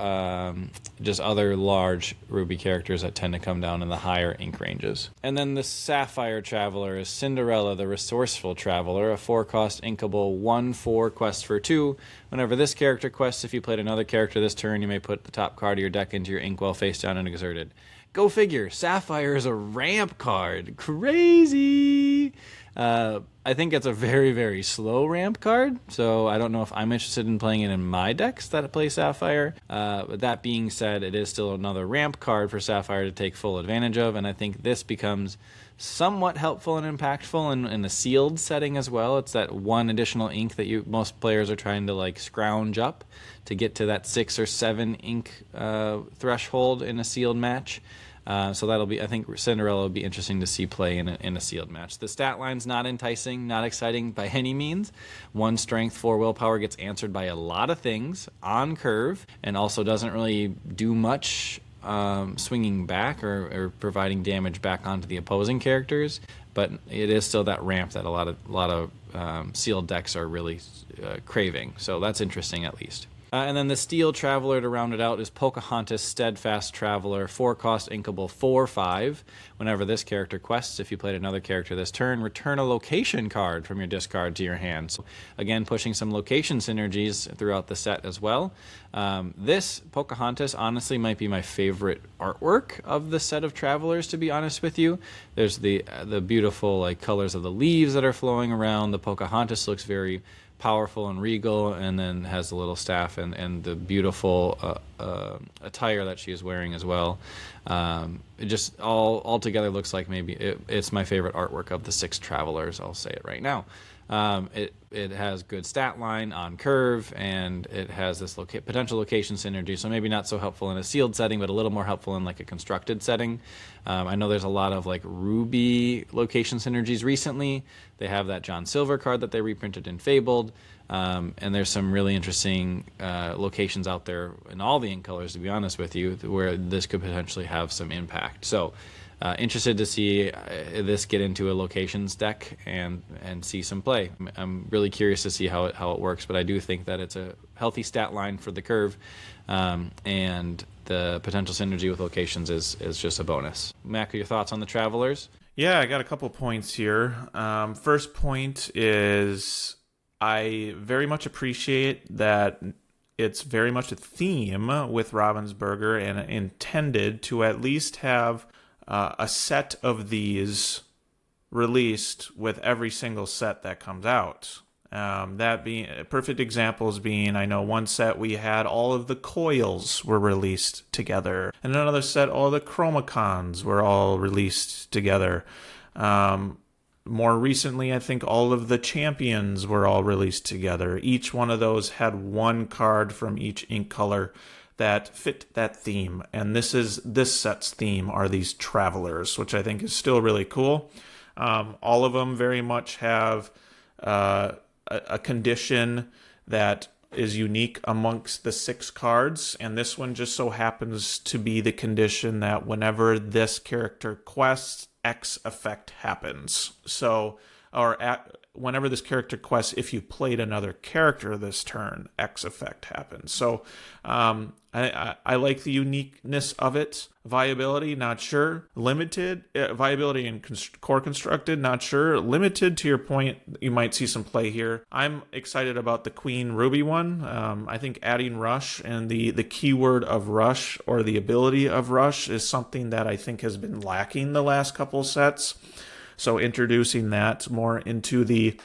just other large Ruby characters that tend to come down in the higher ink ranges. And then the Sapphire Traveler is Cinderella the Resourceful Traveler, a 4-cost inkable 1/4 quest for 2. Whenever this character quests, if you played another character this turn, you may put the top card of your deck into your inkwell face down and exerted. Go figure, Sapphire is a ramp card. Crazy! I think it's a very, very slow ramp card, so I don't know if I'm interested in playing it in my decks that play Sapphire. But that being said, it is still another ramp card for Sapphire to take full advantage of, and I think this becomes somewhat helpful and impactful in a sealed setting as well. It's that one additional ink that most players are trying to like scrounge up to get to that 6 or 7 ink threshold in a sealed match. So that'll be, I think Cinderella will be interesting to see play in a sealed match. The stat line's not enticing, not exciting by any means. 1 strength, 4 willpower gets answered by a lot of things on curve, and also doesn't really do much swinging back or providing damage back onto the opposing characters. But it is still that ramp that a lot of sealed decks are really craving. So that's interesting at least. And then the Steel Traveler to round it out is Pocahontas Steadfast Traveler, 4-cost inkable 4/5. Whenever this character quests, if you played another character this turn, return a location card from your discard to your hand. So again, pushing some location synergies throughout the set as well. This Pocahontas honestly might be my favorite artwork of the set of Travelers, to be honest with you. There's the beautiful like colors of the leaves that are flowing around. The Pocahontas looks very powerful and regal, and then has the little staff and the beautiful attire that she is wearing as well. It just all together looks like maybe it's my favorite artwork of the 6 Travelers. I'll say it right now. It has good stat line on curve, and it has this potential location synergy, so maybe not so helpful in a sealed setting, but a little more helpful in like a constructed setting. I know there's a lot of like Ruby location synergies recently. They have that John Silver card that they reprinted in Fabled, and there's some really interesting locations out there in all the ink colors, to be honest with you, where this could potentially have some impact. So interested to see this get into a locations deck and see some play. I'm really curious to see how it works, but I do think that it's a healthy stat line for the curve, and the potential synergy with locations is just a bonus. Mac, your thoughts on the Travelers? Yeah, I got a couple points here. First point is I very much appreciate that it's very much a theme with Ravensburger and intended to at least have a set of these released with every single set that comes out. That being perfect examples being, I know one set we had all of the coils were released together, and another set all the chromacons were all released together. More recently, I think all of the champions were all released together. Each one of those had one card from each ink color that fit that theme, and this set's theme are these Travelers, which I think is still really cool. All of them very much have a condition that is unique amongst the 6 cards, and this one just so happens to be the condition that whenever this character quests, X effect happens. So or whenever this character quests, if you played another character this turn, X effect happens. So I like the uniqueness of it. Viability, not sure. Limited. Viability and core constructed, not sure. Limited, to your point, you might see some play here. I'm excited about the Queen Ruby one. I think adding rush and the keyword of rush, or the ability of rush, is something that I think has been lacking the last couple sets. So introducing that more into the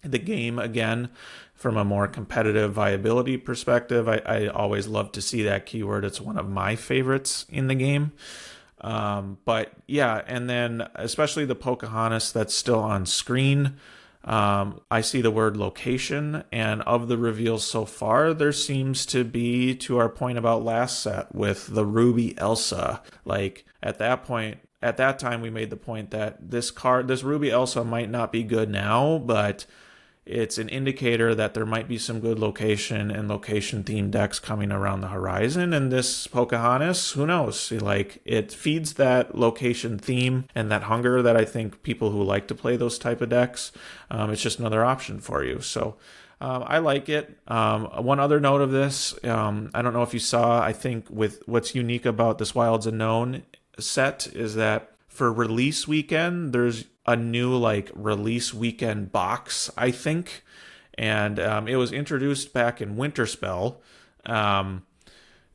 game again from a more competitive viability perspective, I always love to see that keyword. It's one of my favorites in the game. But yeah, and then especially the Pocahontas that's still on screen. I see the word location, and of the reveals so far, there seems to be, to our point about last set with the Ruby Elsa, like at that time we made the point that this Ruby Elsa might not be good now, but it's an indicator that there might be some good location and location themed decks coming around the horizon. And this Pocahontas, who knows? Like, it feeds that location theme and that hunger that I think people who like to play those type of decks, it's just another option for you. So I like it. One other note of this, I don't know if you saw, I think with what's unique about this Wilds Unknown set is that for release weekend, there's a new like release weekend box, I think, and it was introduced back in Winterspell.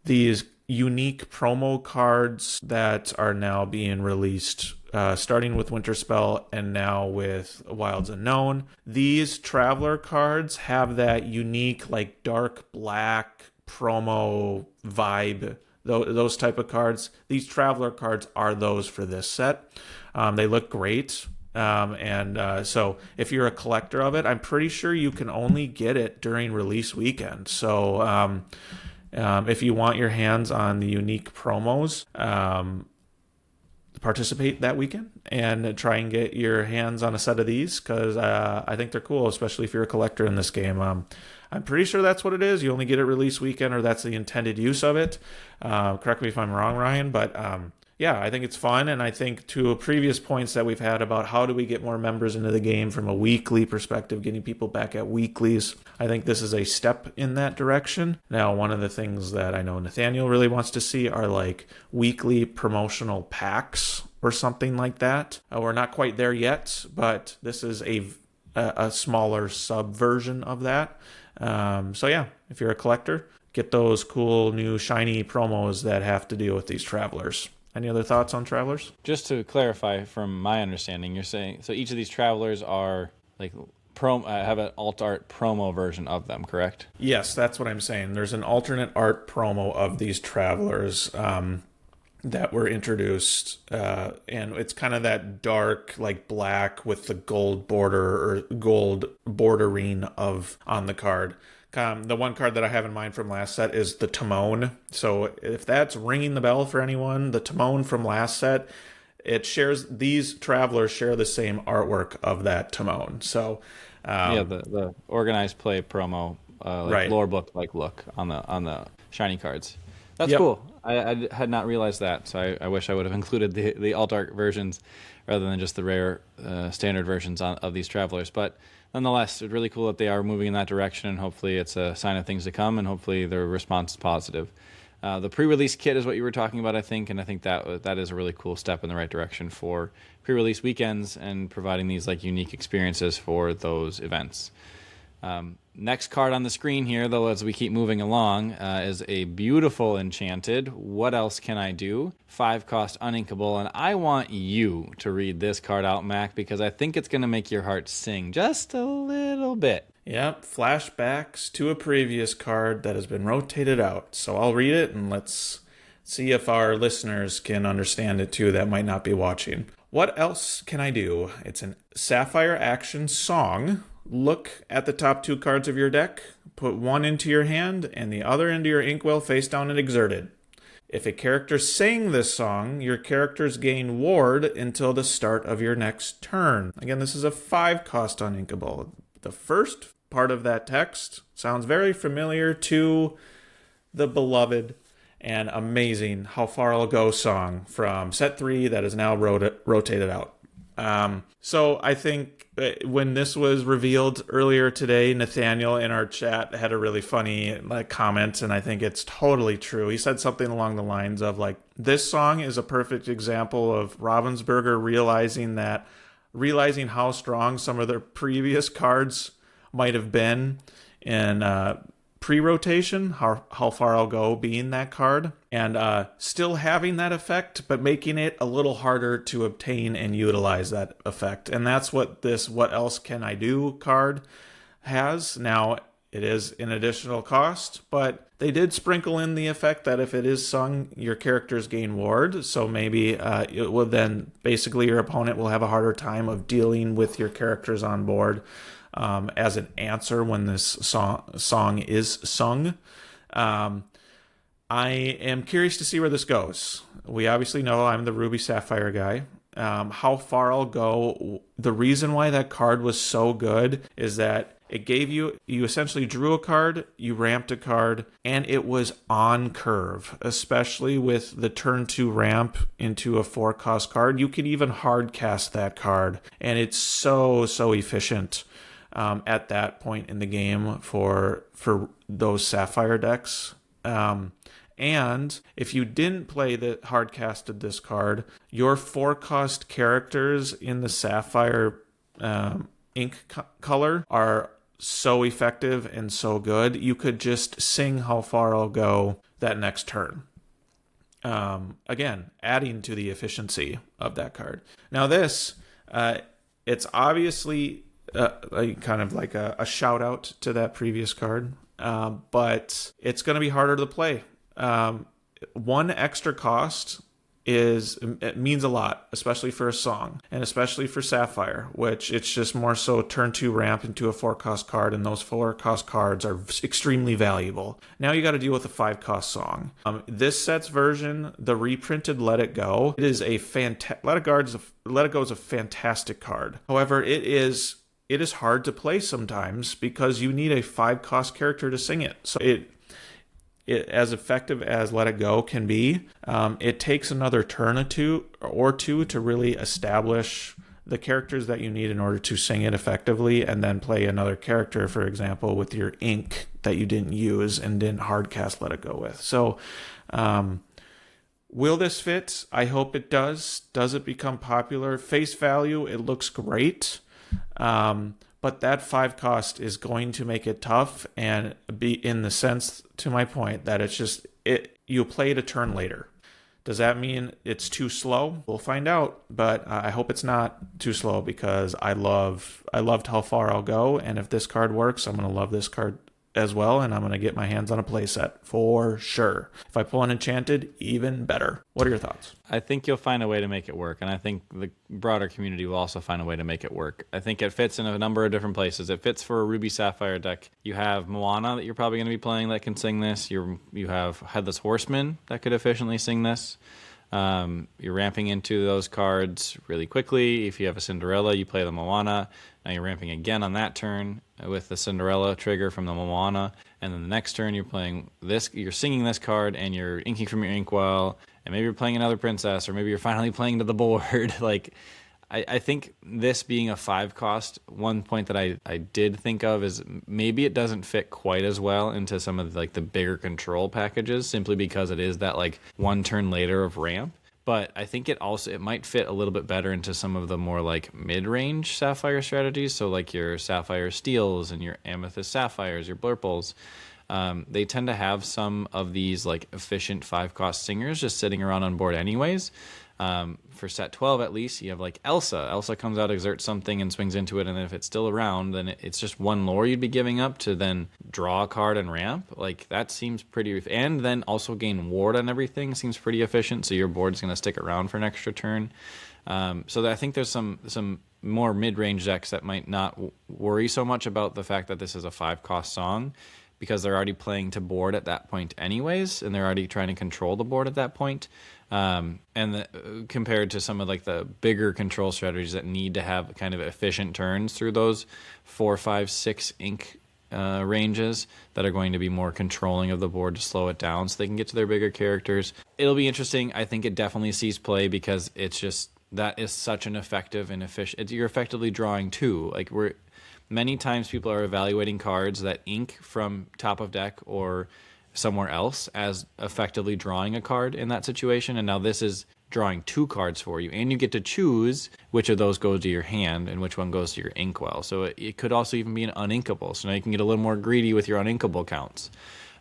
These unique promo cards that are now being released, starting with Winterspell and now with Wilds Unknown. These Traveler cards have that unique like dark black promo vibe. Those type of cards. These Traveler cards are those for this set. They look great. So if you're a collector of it, I'm pretty sure you can only get it during release weekend. So if you want your hands on the unique promos, participate that weekend and try and get your hands on a set of these, because I think they're cool, especially if you're a collector in this game. I'm pretty sure that's what it is. You only get it release weekend, or that's the intended use of it. Correct me if I'm wrong, Ryan, but yeah, I think it's fun. And I think to previous points that we've had about how do we get more members into the game from a weekly perspective, getting people back at weeklies, I think this is a step in that direction. Now, one of the things that I know Nathaniel really wants to see are like weekly promotional packs or something like that. We're not quite there yet, but this is a smaller subversion of that. So yeah, if you're a collector, get those cool new shiny promos that have to deal with these Travelers. Any other thoughts on Travelers? Just to clarify, from my understanding, you're saying so each of these Travelers are like have an alt art promo version of them, correct? Yes, that's what I'm saying. There's an alternate art promo of these Travelers that were introduced, and it's kind of that dark, like black with the gold border or gold bordering on the card. The one card that I have in mind from last set is the Timon. So if that's ringing the bell for anyone, the Timon from last set, these Travelers share the same artwork of that Timon. So the organized play promo, right. lore book like look on the shiny cards. That's cool. I had not realized that, so I wish I would have included the alt art versions rather than just the rare standard versions of these Travelers. But nonetheless, it's really cool that they are moving in that direction, and hopefully it's a sign of things to come, and hopefully their response is positive. The pre-release kit is what you were talking about, I think, and I think that is a really cool step in the right direction for pre-release weekends and providing these like unique experiences for those events. Next card on the screen here, though, as we keep moving along, is a beautiful Enchanted. What else can I do? 5-cost uninkable, and I want you to read this card out, Mac, because I think it's going to make your heart sing just a little bit. Yep, flashbacks to a previous card that has been rotated out. So I'll read it, and let's see if our listeners can understand it too that might not be watching. What else can I do? It's an Sapphire Action Song. Look at the top 2 cards of your deck, put one into your hand and the other into your inkwell face down and exerted. If a character sang this song, your characters gain ward until the start of your next turn. Again, this is a 5-cost uninkable. The first part of that text sounds very familiar to the beloved and amazing How Far I'll Go song from set 3 that is now rotated out. So I think when this was revealed earlier today, Nathaniel in our chat had a really funny comment, and I think it's totally true. He said something along the lines of like, this song is a perfect example of Ravensburger realizing how strong some of their previous cards might have been in pre-rotation, how far I'll go being that card, and still having that effect, but making it a little harder to obtain and utilize that effect. And that's what this What Else Can I Do card has. Now, it is an additional cost, but they did sprinkle in the effect that if it is sung, your characters gain ward. So maybe it will then, basically your opponent will have a harder time of dealing with your characters on board as an answer when this song is sung. I am curious to see where this goes. We obviously know I'm the Ruby Sapphire guy. How far I'll go, the reason why that card was so good is that it gave you essentially drew a card, you ramped a card, and it was on curve, especially with the turn 2 ramp into a 4-cost card. You could even hard cast that card, and it's so efficient at that point in the game for those Sapphire decks. And if you didn't play the hard casted this card, your 4-cost characters in the Sapphire ink color are so effective and so good. You could just sing How Far I'll Go that next turn. Again, adding to the efficiency of that card. Now this, it's obviously kind of like a shout out to that previous card, but it's going to be harder to play. One extra cost it means a lot, especially for a song, and especially for Sapphire, which it's just more so turn 2 ramp into a 4-cost card, and those 4-cost cards are extremely valuable. Now you got to deal with a 5-cost song. This set's version, the reprinted Let It Go, it is a Let It Go is a fantastic card. However, it is hard to play sometimes because you need a 5-cost character to sing it. So it as effective as Let It Go can be, it takes another turn or two to really establish the characters that you need in order to sing it effectively, and then play another character, for example, with your ink that you didn't use and didn't hardcast Let It Go with. So, will this fit? I hope it does. Does it become popular? Face value, it looks great. But that 5-cost is going to make it tough, and be in the sense, to my point, that it's just you play it a turn later. Does that mean it's too slow? We'll find out, but I hope it's not too slow, because I loved How Far I'll Go, and if this card works, I'm going to love this card as well, and I'm going to get my hands on a playset for sure. If I pull an Enchanted, even better. What are your thoughts? I think you'll find a way to make it work, and I think the broader community will also find a way to make it work. I think it fits in a number of different places. It fits for a Ruby Sapphire deck. You have Moana that you're probably going to be playing that can sing this. You have Headless Horseman that could efficiently sing this. You're ramping into those cards really quickly. If you have a Cinderella, you play the Moana. Now you're ramping again on that turn with the Cinderella trigger from the Moana. And then the next turn you're playing this, you're singing this card, and you're inking from your inkwell, and maybe you're playing another princess, or maybe you're finally playing to the board. I think this being a 5-cost, one point that I did think of is maybe it doesn't fit quite as well into some of the bigger control packages, simply because it is that one turn later of ramp. But I think it might fit a little bit better into some of the more mid-range Sapphire strategies. So your Sapphire Steels and your Amethyst Sapphires, your Blurples. They tend to have some of these efficient 5-cost singers just sitting around on board anyways. For set 12 at least, you have Elsa. Elsa comes out, exerts something, and swings into it, and then if it's still around, then it's just one lore you'd be giving up to then draw a card and ramp. That seems pretty... And then also gain ward on everything seems pretty efficient, so your board's going to stick around for an extra turn. So I think there's some more mid-range decks that might not worry so much about the fact that this is a 5-cost song, because they're already playing to board at that point anyways, and they're already trying to control the board at that point. Compared to some of the bigger control strategies that need to have kind of efficient turns through those 4, 5, 6 ink ranges that are going to be more controlling of the board to slow it down so they can get to their bigger characters. It'll be interesting. I think it definitely sees play because it's just that is such an effective and efficient. You're effectively drawing two. Like many times people are evaluating cards that ink from top of deck or somewhere else as effectively drawing a card in that situation, and now this is drawing two cards for you, and you get to choose which of those goes to your hand and which one goes to your inkwell. So it could also even be an uninkable. So now you can get a little more greedy with your uninkable counts,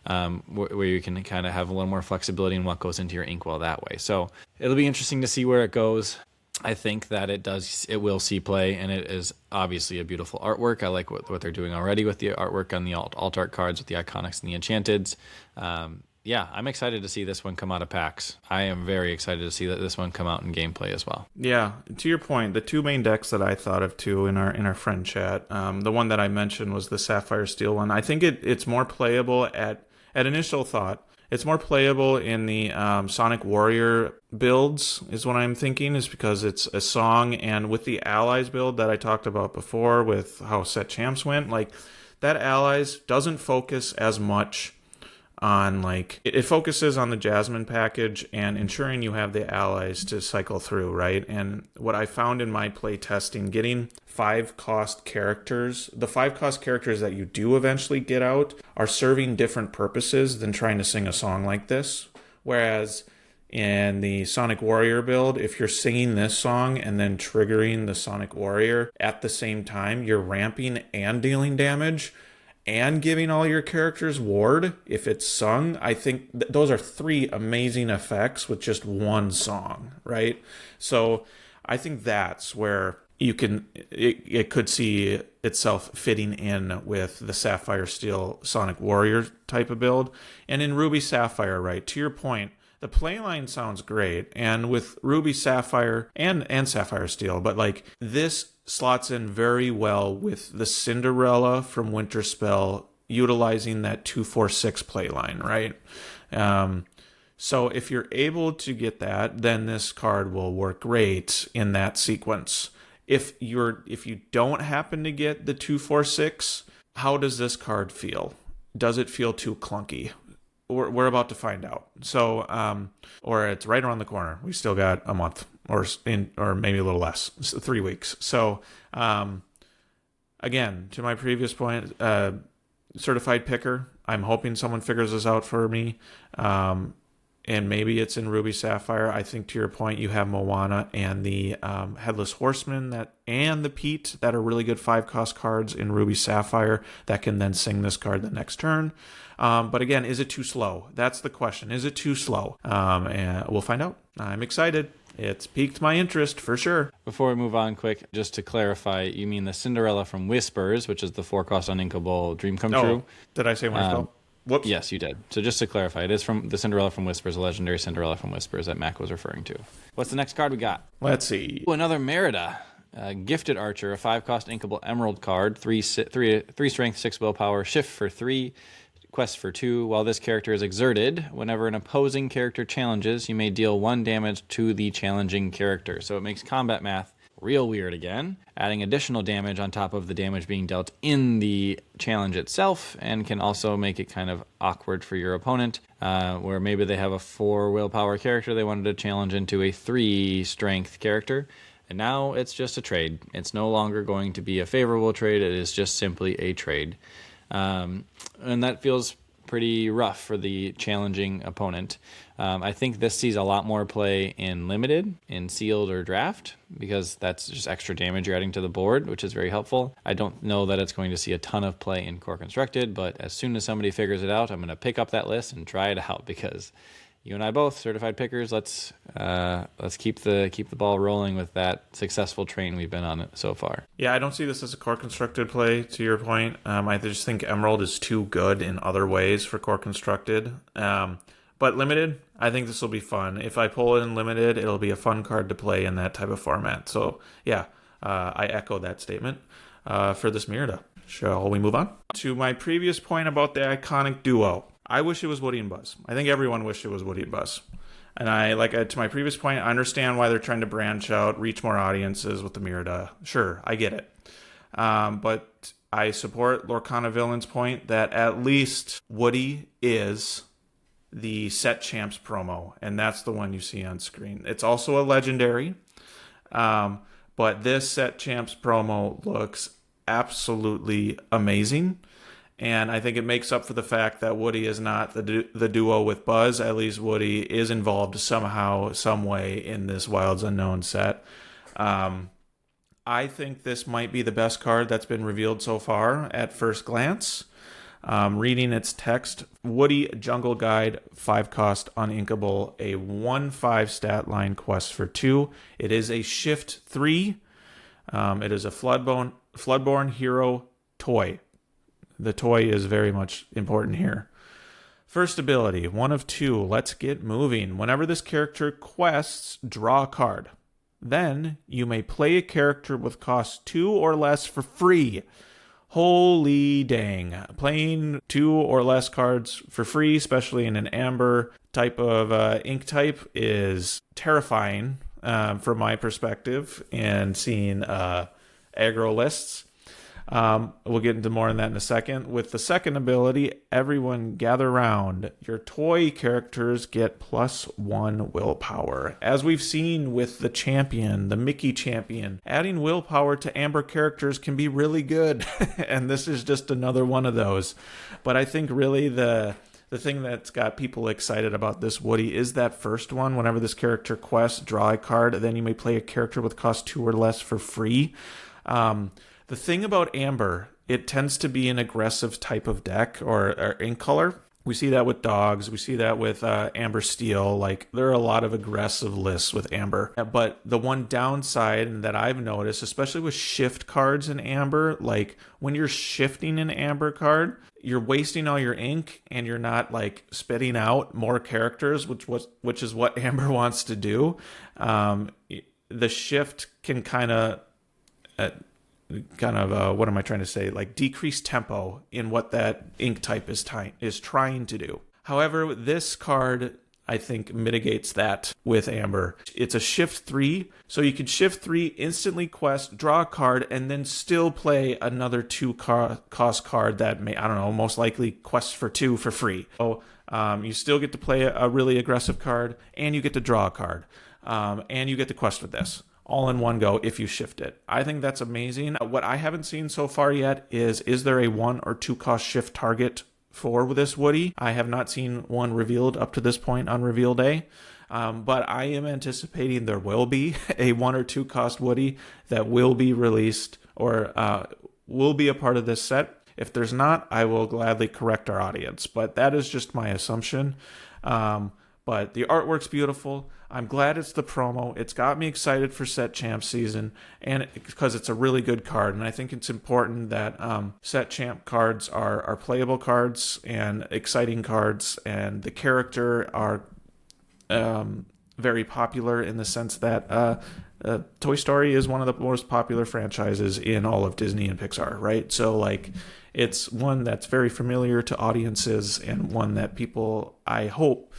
where you can kind of have a little more flexibility in what goes into your inkwell that way. So it'll be interesting to see where it goes. I think that it will see play, and it is obviously a beautiful artwork. I like what they're doing already with the artwork on the alt art cards with the Iconics and the Enchanteds. Yeah, I'm excited to see this one come out of PAX. I am very excited to see that this one come out in gameplay as well. Yeah, to your point, the two main decks that I thought of too in our friend chat, the one that I mentioned was the Sapphire Steel one. I think it's more playable at initial thought. It's more playable in the Sonic Warrior builds, is what I'm thinking, is because it's a song, and with the Allies build that I talked about before with how set champs went, like that Allies doesn't focus as much on, like, it focuses on the Jasmine package and ensuring you have the allies to cycle through, right? And what I found in my play testing, getting 5-cost characters, the 5-cost characters that you do eventually get out are serving different purposes than trying to sing a song like this. Whereas in the Sonic Warrior build, if you're singing this song and then triggering the Sonic Warrior at the same time, you're ramping and dealing damage and giving all your characters ward if it's sung. I think those are 3 amazing effects with just one song, right? So I think that's where it could see itself fitting in with the Sapphire Steel Sonic Warrior type of build. And in Ruby Sapphire, right, to your point, the playline sounds great, and with Ruby Sapphire and Sapphire Steel, but like this slots in very well with the Cinderella from Winterspell utilizing that 2-4-6 playline, right? So if you're able to get that, then this card will work great in that sequence. If you don't happen to get the 2-4-6, how does this card feel? Does it feel too clunky? We're about to find out. So, or it's right around the corner. We still got a month, or maybe a little less, 3 weeks. So, again, to my previous point, certified picker. I'm hoping someone figures this out for me. And maybe it's in Ruby Sapphire. I think to your point, you have Moana and the Headless Horseman and the Pete that are really good 5-cost cards in Ruby Sapphire that can then sing this card the next turn. But again, is it too slow? That's the question. Is it too slow? And we'll find out. I'm excited. It's piqued my interest for sure. Before we move on, quick, just to clarify, you mean the Cinderella from Whispers, which is the 4-cost uninkable Dream Come True? Did I say Winterspell? Whoops. Yes, you did. So just to clarify, it is from the Cinderella from Whispers, a legendary Cinderella from Whispers that Mac was referring to. What's the next card we got? Let's see. Ooh, another Merida. Gifted Archer, a 5-cost inkable Emerald card, 3 strength, 6 willpower, shift for 3, quest for 2. While this character is exerted, whenever an opposing character challenges, you may deal 1 damage to the challenging character. So it makes combat math real weird again, adding additional damage on top of the damage being dealt in the challenge itself, and can also make it kind of awkward for your opponent, where maybe they have a 4 willpower character they wanted to challenge into a 3 strength character, and now it's just a trade. It's no longer going to be a favorable trade, it is just simply a trade. And that feels pretty rough for the challenging opponent. I think this sees a lot more play in Limited, in Sealed, or Draft, because that's just extra damage you're adding to the board, which is very helpful. I don't know that it's going to see a ton of play in Core Constructed, but as soon as somebody figures it out, I'm going to pick up that list and try it out, because you and I both, certified pickers, let's keep the ball rolling with that successful train we've been on it so far. Yeah, I don't see this as a Core Constructed play, to your point. I just think Emerald is too good in other ways for Core Constructed. But Limited, I think this will be fun. If I pull it in Limited, it'll be a fun card to play in that type of format. So, yeah, I echo that statement for this Merida. Shall we move on? To my previous point about the iconic duo, I wish it was Woody and Buzz. I think everyone wished it was Woody and Buzz. And to my previous point, I understand why they're trying to branch out, reach more audiences with the Merida. Sure, I get it. But I support Lorcana Villain's point that at least Woody is the Set Champs promo, and that's the one you see on screen. It's also a legendary. But this Set Champs promo looks absolutely amazing. And I think it makes up for the fact that Woody is not the duo with Buzz. At least Woody is involved somehow, some way in this Wilds Unknown set. I think this might be the best card that's been revealed so far at first glance. Reading its text, Woody Jungle Guide, 5 cost, uninkable, a 1/5 stat line quest for 2. It is a Shift 3. It is a Floodborn hero toy. The toy is very much important here. First ability, 1 of 2. Let's get moving. Whenever this character quests, draw a card. Then you may play a character with cost 2 or less for free. Holy dang. Playing 2 or less cards for free, especially in an amber type of ink type, is terrifying from my perspective, and seeing aggro lists. We'll get into more on that in a second. With the second ability, everyone gather round. Your toy characters get +1 willpower. As we've seen with the champion, the Mickey champion, adding willpower to amber characters can be really good. And this is just another one of those. But I think really the thing that's got people excited about this Woody is that first one. Whenever this character quests, draw a card, then you may play a character with cost 2 or less for free. The thing about Amber, it tends to be an aggressive type of deck or ink color. We see that with dogs. We see that with Amber Steel. Like, there are a lot of aggressive lists with Amber. But the one downside that I've noticed, especially with shift cards in Amber, like when you're shifting an Amber card, you're wasting all your ink and you're not like spitting out more characters, which is what Amber wants to do. The shift can kind of what am I trying to say? Like decrease tempo in what that ink type is trying to do. However, this card, I think, mitigates that with Amber. It's a shift 3, so you can shift 3, instantly quest, draw a card, and then still play another 2 cost card that may, I don't know, most likely quest for 2 for free. So you still get to play a really aggressive card, and you get to draw a card, and you get to quest with this. All in one go if you shift it. I think that's amazing. What I haven't seen so far yet is there a 1 or 2 cost shift target for this Woody? I have not seen one revealed up to this point on reveal day. But I am anticipating there will be a 1 or 2 cost Woody that will be released or will be a part of this set. If there's not, I will gladly correct our audience. But that is just my assumption. But the artwork's beautiful. I'm glad it's the promo. It's got me excited for Set Champ season, and because it's a really good card. And I think it's important that Set Champ cards are playable cards and exciting cards, and the character are very popular in the sense that Toy Story is one of the most popular franchises in all of Disney and Pixar, right? So like, it's one that's very familiar to audiences and one that people, I hope,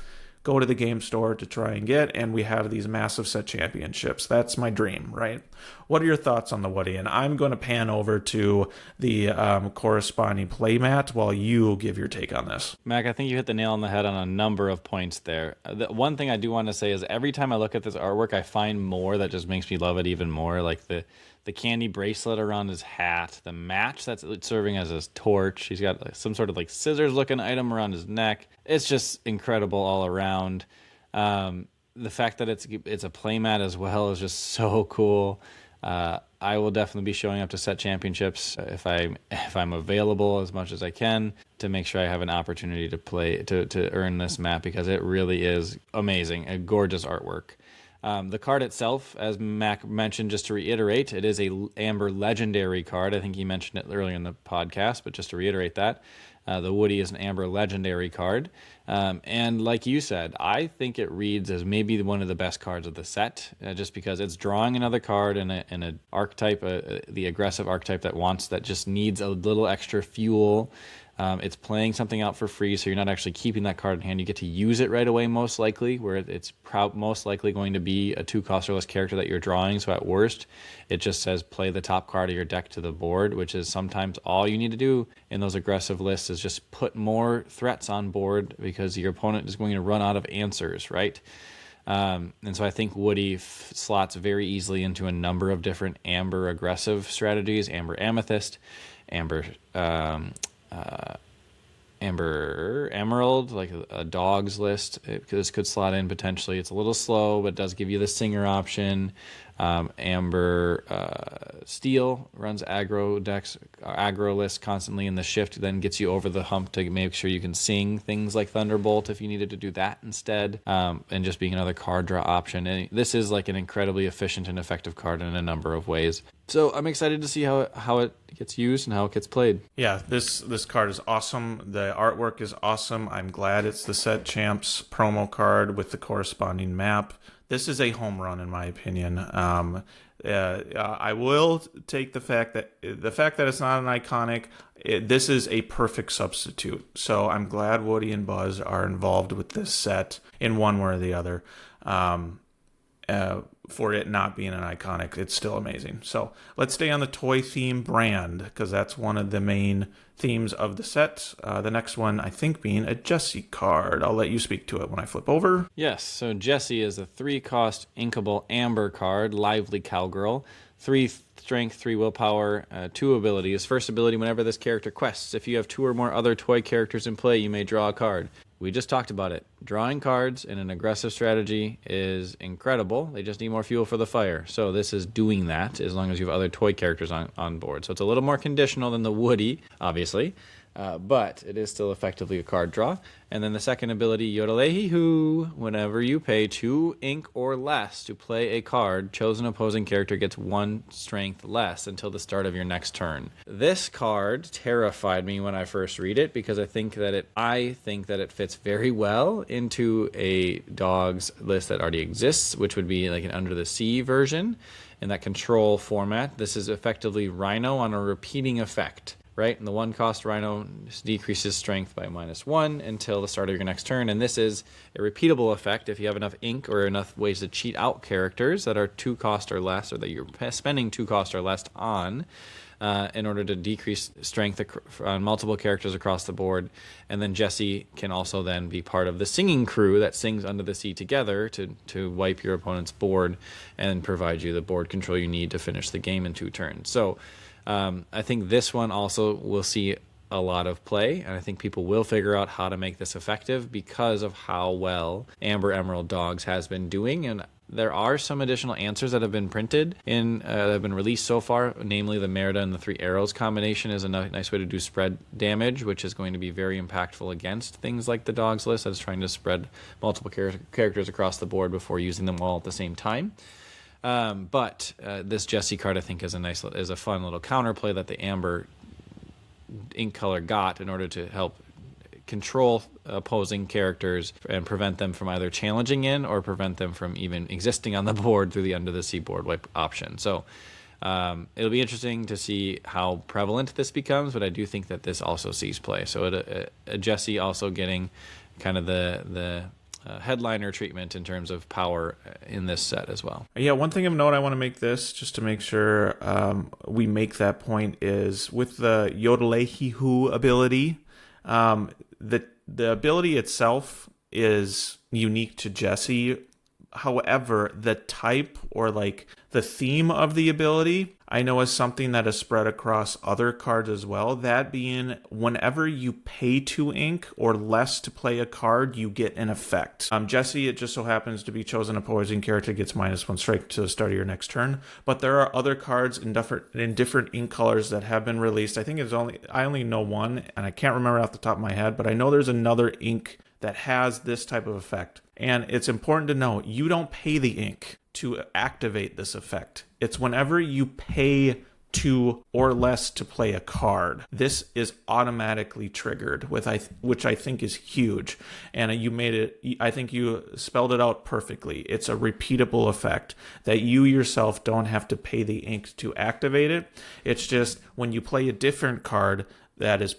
go to the game store to try and get, and we have these massive set championships. That's my dream, right? What are your thoughts on the Woody? And I'm going to pan over to the corresponding playmat while you give your take on this. Mac, I think you hit the nail on the head on a number of points there. The one thing I do want to say is every time I look at this artwork, I find more that just makes me love it even more. Like the candy bracelet around his hat, the match that's serving as his torch. He's got like some sort of like scissors looking item around his neck. It's just incredible all around. The fact that it's a playmat as well is just so cool. I will definitely be showing up to set championships if I'm available as much as I can to make sure I have an opportunity to play to earn this map, because it really is amazing, a gorgeous artwork. The card itself, as Mac mentioned, just to reiterate, it is a Amber Legendary card. I think he mentioned it earlier in the podcast, but just to reiterate that, the Woody is an Amber Legendary card. And like you said, I think it reads as maybe one of the best cards of the set, just because it's drawing another card in an archetype, the aggressive archetype that just needs a little extra fuel. It's playing something out for free, so you're not actually keeping that card in hand. You get to use it right away, most likely, where it's most likely going to be a 2 cost or less character that you're drawing. So at worst, it just says play the top card of your deck to the board, which is sometimes all you need to do in those aggressive lists is just put more threats on board, because your opponent is going to run out of answers, right? And so I think Woody slots very easily into a number of different Amber aggressive strategies: Amber Amethyst, Amber Amber Emerald, like a dog's list. This could slot in potentially. It's a little slow, but it does give you the Singer option. Amber Steel runs aggro list constantly, and the shift then gets you over the hump to make sure you can sing things like Thunderbolt if you needed to do that instead, and just being another card draw option. And this is like an incredibly efficient and effective card in a number of ways. So I'm excited to see how it gets used and how it gets played. Yeah, this card is awesome. The artwork is awesome. I'm glad it's the Set Champs promo card with the corresponding map. This is a home run, in my opinion. I will take the fact that it's not an iconic. This is a perfect substitute. So I'm glad Woody and Buzz are involved with this set in one way or the other. For it not being an iconic, it's still amazing. So let's stay on the toy theme brand, because that's one of the main themes of the set. The next one, I think, being a Jessie card. I'll let you speak to it when I flip over. Yes, so Jessie is a 3-cost inkable Amber card, Lively Cowgirl. 3 strength, 3 willpower, 2 abilities. First ability, whenever this character quests. If you have 2 or more other toy characters in play, you may draw a card. We just talked about it. Drawing cards in an aggressive strategy is incredible. They just need more fuel for the fire. So this is doing that as long as you have other toy characters on board. So it's a little more conditional than the Woody, obviously. But it is still effectively a card draw. And then the second ability, Yodelehi-hoo. Whenever you pay 2 ink or less to play a card, chosen opposing character gets 1 strength less until the start of your next turn. This card terrified me when I first read it, because I think that it fits very well into a dog's list that already exists, which would be like an Under the Sea version in that control format. This is effectively Rhino on a repeating effect. Right, and the 1-cost Rhino decreases strength by -1 until the start of your next turn. And this is a repeatable effect if you have enough ink or enough ways to cheat out characters that are 2 cost or less, or that you're spending 2 cost or less on, in order to decrease strength on multiple characters across the board. And then Jessie can also then be part of the singing crew that sings Under the Sea together to wipe your opponent's board and provide you the board control you need to finish the game in 2 turns. So I think this one also will see a lot of play, and I think people will figure out how to make this effective because of how well Amber Emerald Dogs has been doing. And there are some additional answers that have been printed that have been released so far, namely the Merida and the 3 Arrows combination is a nice way to do spread damage, which is going to be very impactful against things like the Dogs list that is trying to spread multiple characters across the board before using them all at the same time. But this Jessie card, I think, is a fun little counterplay that the Amber ink color got in order to help control opposing characters and prevent them from either challenging in or prevent them from even existing on the board through the Under the Sea board wipe option. So it'll be interesting to see how prevalent this becomes, but I do think that this also sees play. So a Jessie also getting kind of the headliner treatment in terms of power in this set as well. Yeah, one thing of note I want to make this, just to make sure we make that point, is with the Yodelehi-hoo ability, the ability itself is unique to Jessie. However, the type or like the theme of the ability, I know is something that is spread across other cards as well. That being, whenever you pay 2 ink or less to play a card, you get an effect. Jessie, it just so happens to be chosen opposing character gets -1 strike to the start of your next turn. But there are other cards in different ink colors that have been released. I think I only know one, and I can't remember off the top of my head, but I know there's another ink that has this type of effect. And it's important to know, you don't pay the ink to activate this effect. It's whenever you pay 2 or less to play a card, this is automatically triggered, which I think is huge. And I think you spelled it out perfectly. It's a repeatable effect that you yourself don't have to pay the ink to activate it. It's just when you play a different card that is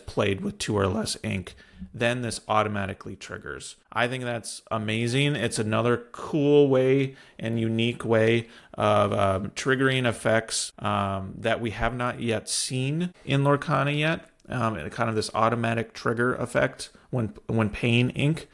played with 2 or less ink, then this automatically triggers. I think that's amazing. It's another cool way and unique way of triggering effects that we have not yet seen in Lorcana yet. Kind of this automatic trigger effect when paying ink.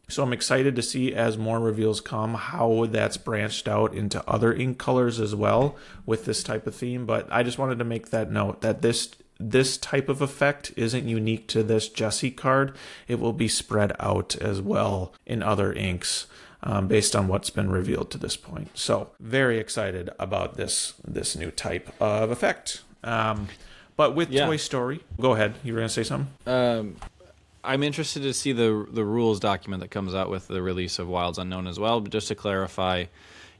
So I'm excited to see, as more reveals come, how that's branched out into other ink colors as well with this type of theme. But I just wanted to make that note that this type of effect isn't unique to this Jesse card. It will be spread out as well in other inks, based on what's been revealed to this point. So very excited about this new type of effect. But with Toy Story, go ahead. You were going to say something? I'm interested to see the rules document that comes out with the release of Wilds Unknown as well. But just to clarify,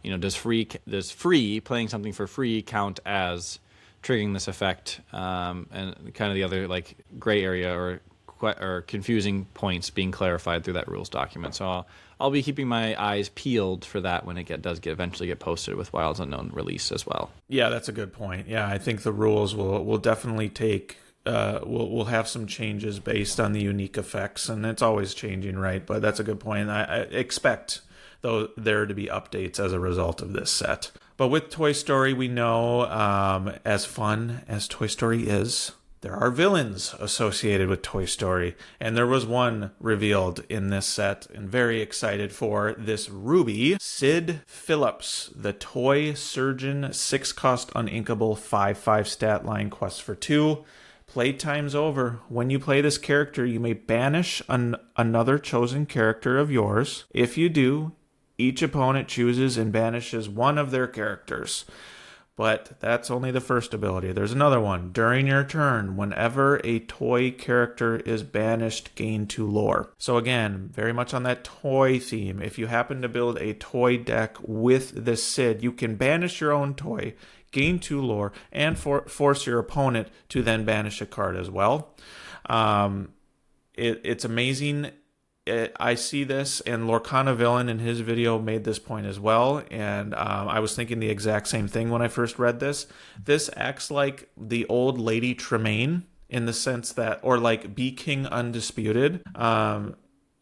does free playing something for free count as triggering this effect, and kind of the other like gray area or confusing points being clarified through that rules document. So I'll be keeping my eyes peeled for that when it does eventually get posted with Wilds Unknown release as well. Yeah, that's a good point. Yeah, I think the rules will definitely take. We'll have some changes based on the unique effects, and it's always changing, right? But that's a good point. I expect there to be updates as a result of this set. But with Toy Story, we know, as fun as Toy Story is, there are villains associated with Toy Story, and there was one revealed in this set, and very excited for this Ruby. Sid Phillips, the toy surgeon, 6-cost uninkable 5/5 stat line, quest for 2. Playtime's over. When you play this character, you may banish another chosen character of yours. If you do, each opponent chooses and banishes one of their characters. But that's only the first ability. There's another one. During your turn, whenever a toy character is banished, gain 2 lore. So again, very much on that toy theme. If you happen to build a toy deck with this Sid, you can banish your own toy, gain 2 lore, and force your opponent to then banish a card as well. It's amazing. I see this, and Lorcana Villain in his video made this point as well, and I was thinking the exact same thing when I first read this. This acts like the old Lady Tremaine in the sense that, or like Be King Undisputed.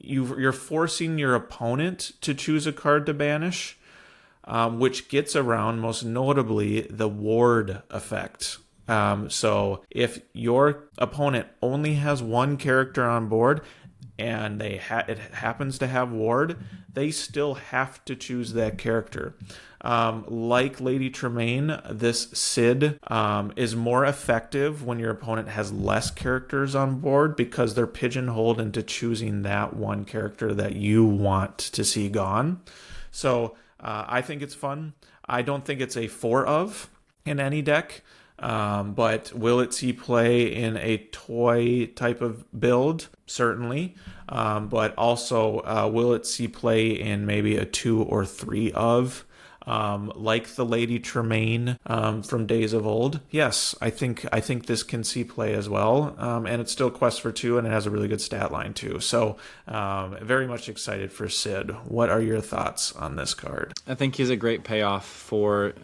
You're forcing your opponent to choose a card to banish, which gets around, most notably, the ward effect. So if your opponent only has one character on board, and it happens to have ward, they still have to choose that character. Like Lady Tremaine, this Sid is more effective when your opponent has less characters on board because they're pigeonholed into choosing that one character that you want to see gone. So I think it's fun. I don't think it's a 4-of in any deck. But will it see play in a toy type of build? Certainly. But also, will it see play in maybe a 2 or 3 of? Like the Lady Tremaine from days of old. Yes, I think this can see play as well. And it's still quest for 2, and it has a really good stat line too. So very much excited for Sid. What are your thoughts on this card? I think he's a great payoff for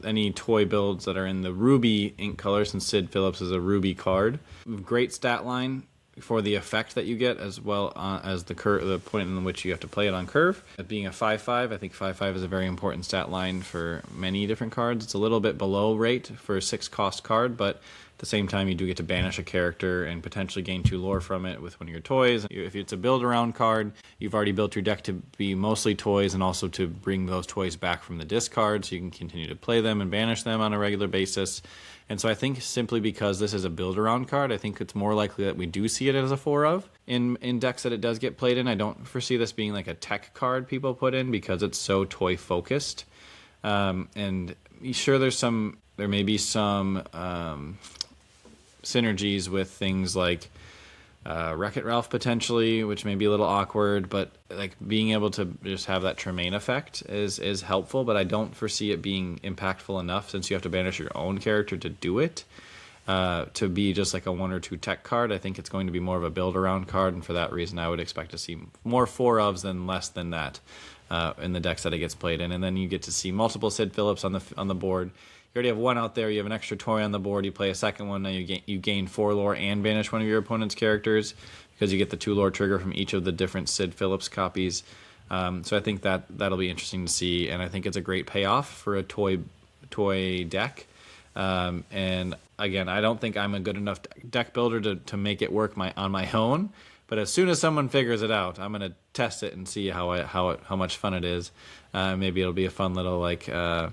any toy builds that are in the Ruby ink color, since Sid Phillips is a Ruby card. Great stat line for the effect that you get, as well as the point in which you have to play it on curve. Being a 5/5, I think 5/5 is a very important stat line for many different cards. It's a little bit below rate for a 6-cost card, but at the same time, you do get to banish a character and potentially gain 2 lore from it with one of your toys. If it's a build-around card, you've already built your deck to be mostly toys and also to bring those toys back from the discard so you can continue to play them and banish them on a regular basis. And so I think simply because this is a build-around card, I think it's more likely that we do see it as a 4-of in decks that it does get played in. I don't foresee this being like a tech card people put in because it's so toy-focused. And sure, there may be some synergies with things like Wreck-It Ralph potentially, which may be a little awkward, but like being able to just have that Tremaine effect is helpful, but I don't foresee it being impactful enough since you have to banish your own character to do it, to be just like a 1 or 2 tech card. I think it's going to be more of a build-around card, and for that reason I would expect to see more 4-ofs than less than that in the decks that it gets played in. And then you get to see multiple Sid Phillips on the board. You already have one out there. You have an extra toy on the board. You play a second one. Now you gain 4 lore and banish one of your opponent's characters because you get the 2 lore trigger from each of the different Sid Phillips copies. So I think that'll be interesting to see, and I think it's a great payoff for a toy deck. And again, I don't think I'm a good enough deck builder to make it work on my own, But as soon as someone figures it out, I'm gonna test it and see how much fun it is. Maybe it'll be a fun little like our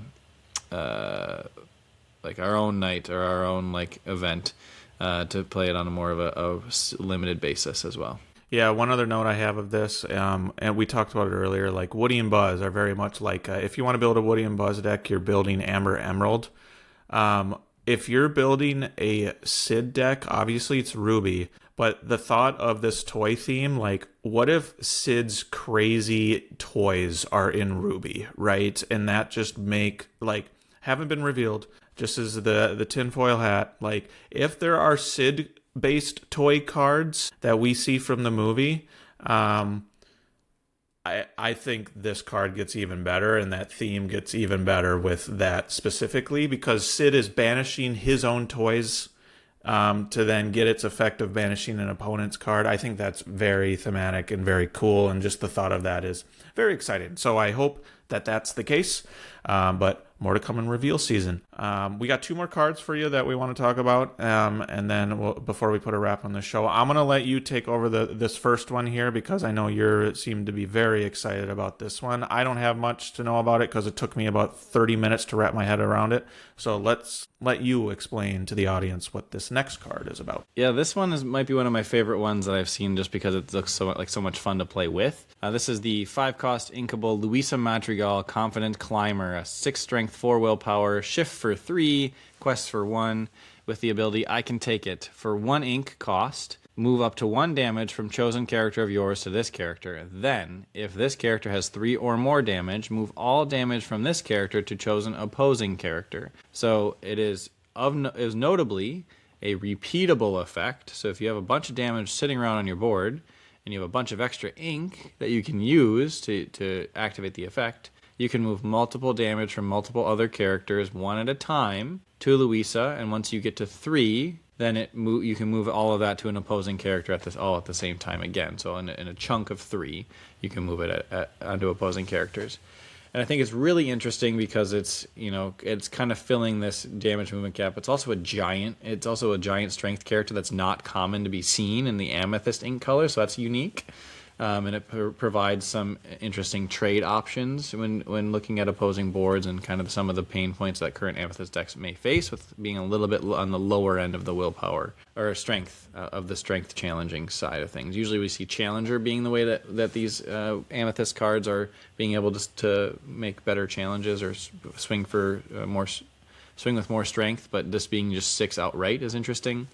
own night or our own like event to play it on a more of a limited basis as well. Yeah, one other note I have of this, and we talked about it earlier, like Woody and Buzz are very much like, if you want to build a Woody and Buzz deck, you're building Amber Emerald. If you're building a Sid deck, obviously it's Ruby, but the thought of this toy theme, like, what if Sid's crazy toys are in Ruby, right? And that just haven't been revealed, just as the tinfoil hat, like, if there are Sid based toy cards that we see from the movie, I think this card gets even better, and that theme gets even better with that specifically, because Sid is banishing his own toys to then get its effect of banishing an opponent's card. I think that's very thematic and very cool, and just the thought of that is very exciting. So I hope that that's the case, but more to come in reveal season. We got 2 more cards for you that we want to talk about, and then before we put a wrap on the show, I'm going to let you take over this first one here, because I know you seem to be very excited about this one. I don't have much to know about it because it took me about 30 minutes to wrap my head around it. So let's let you explain to the audience what this next card is about. Yeah, this one might be one of my favorite ones that I've seen, just because it looks so much fun to play with. This is the 5-cost inkable Luisa Madrigal Confident Climber, a 6 strength, 4 willpower, shift for 3, quest for 1, with the ability I Can Take It. For 1 ink cost, move up to 1 damage from chosen character of yours to this character. Then, if this character has 3 or more damage, move all damage from this character to chosen opposing character. So it is notably a repeatable effect. So if you have a bunch of damage sitting around on your board, and you have a bunch of extra ink that you can use to activate the effect, you can move multiple damage from multiple other characters one at a time to Luisa, and once you get to 3, then you can move all of that to an opposing character all at the same time again. So in a chunk of 3, you can move it onto opposing characters. And I think it's really interesting because it's kind of filling this damage movement gap. It's also a giant strength character that's not common to be seen in the Amethyst ink color, so that's unique. And it provides some interesting trade options when looking at opposing boards, and kind of some of the pain points that current Amethyst decks may face, with being a little bit on the lower end of the willpower or strength of the strength challenging side of things. Usually we see Challenger being the way that these Amethyst cards are being able to make better challenges or swing with more strength, but this being just 6 outright is interesting.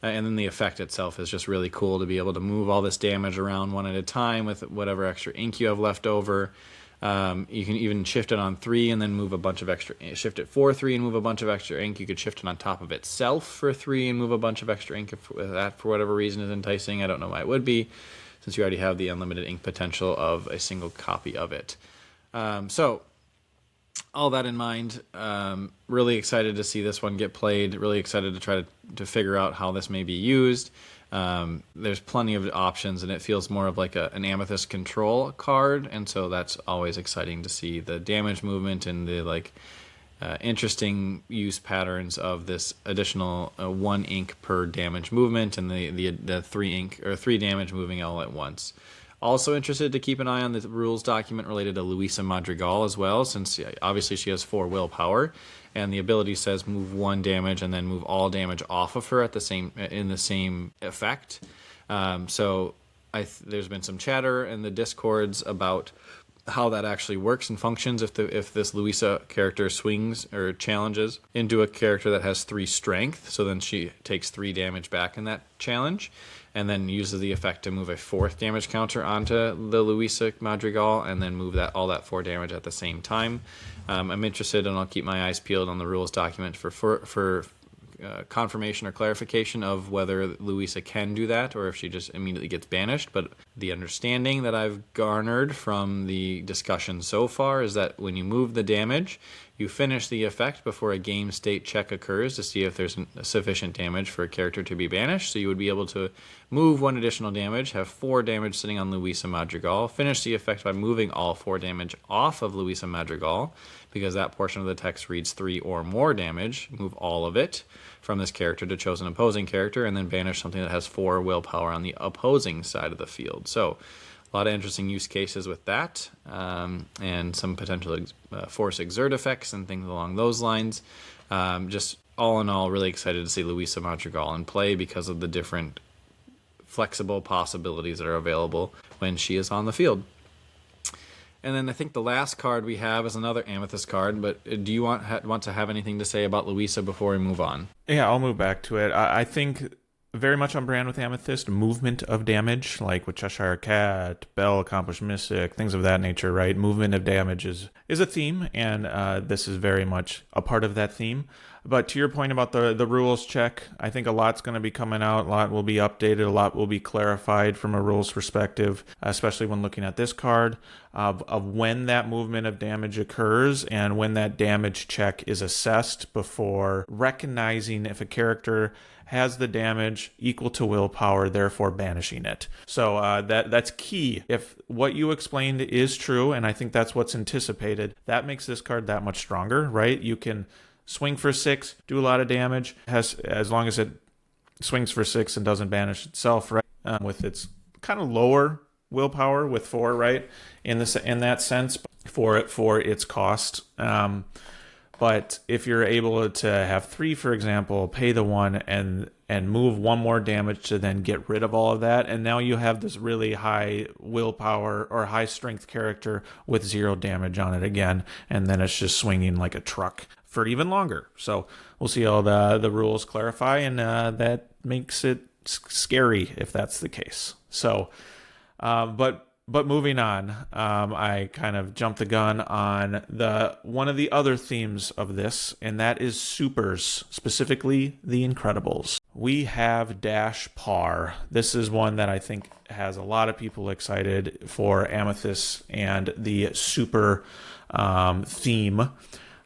And then the effect itself is just really cool to be able to move all this damage around one at a time with whatever extra ink you have left over. You can even shift it on 3 and then move a bunch of extra. Shift it for 3 and move a bunch of extra ink. You could shift it on top of itself for 3 and move a bunch of extra ink if that, for whatever reason, is enticing. I don't know why it would be, since you already have the unlimited ink potential of a single copy of it. So all that in mind, really excited to see this one get played. Really excited to try to figure out how this may be used. There's plenty of options, and it feels more of like an Amethyst control card, and so that's always exciting to see the damage movement and the interesting use patterns of this additional 1 ink per damage movement, and the 3 ink or 3 damage moving all at once. Also interested to keep an eye on the rules document related to Luisa Madrigal as well, since obviously she has 4 willpower, and the ability says move 1 damage and then move all damage off of her in the same effect. So there's been some chatter in the discords about how that actually works and functions if this Luisa character swings or challenges into a character that has 3 strength, so then she takes 3 damage back in that challenge, and then uses the effect to move a 4th damage counter onto the Luisa Madrigal, and then move all that 4 damage at the same time. I'm interested, and I'll keep my eyes peeled on the rules document for confirmation or clarification of whether Luisa can do that, or if she just immediately gets banished. But the understanding that I've garnered from the discussion so far is that when you move the damage, You finish the effect before a game state check occurs to see if there's sufficient damage for a character to be banished. So you would be able to move 1 additional damage, have 4 damage sitting on Luisa Madrigal, finish the effect by moving all 4 damage off of Luisa Madrigal, because that portion of the text reads 3 or more damage. Move all of it from this character to chosen opposing character, and then banish something that has 4 willpower on the opposing side of the field. So a lot of interesting use cases with that, and some potential force exert effects and things along those lines. Just all in all, really excited to see Luisa Madrigal in play because of the different flexible possibilities that are available when she is on the field. And then I think the last card we have is another Amethyst card, but do you want to have anything to say about Luisa before we move on? Yeah, I'll move back to it. I think very much on brand with Amethyst, movement of damage, like with Cheshire Cat, Bell, Accomplished Mystic, things of that nature, right? Movement of damage is a theme, and this is very much a part of that theme. But to your point about the rules check, I think a lot's going to be coming out, a lot will be updated, a lot will be clarified from a rules perspective, especially when looking at this card, of when that movement of damage occurs and when that damage check is assessed before recognizing if a character has the damage equal to willpower, therefore banishing it. So that's key. If what you explained is true, and I think that's what's anticipated, that makes this card that much stronger, right? You can swing for 6, do a lot of damage, as long as it swings for 6 and doesn't banish itself, right? With its kind of lower willpower with 4, right? In that sense, for its cost. But if you're able to have 3, for example, pay the 1 and move 1 more damage to then get rid of all of that, and now you have this really high willpower or high strength character with 0 damage on it again, and then it's just swinging like a truck for even longer. So we'll see how the rules clarify, and that makes it scary if that's the case. So, But moving on, I kind of jumped the gun on one of the other themes of this, and that is supers, specifically the Incredibles. We have Dash Par. This is one that I think has a lot of people excited for Amethyst and the super theme.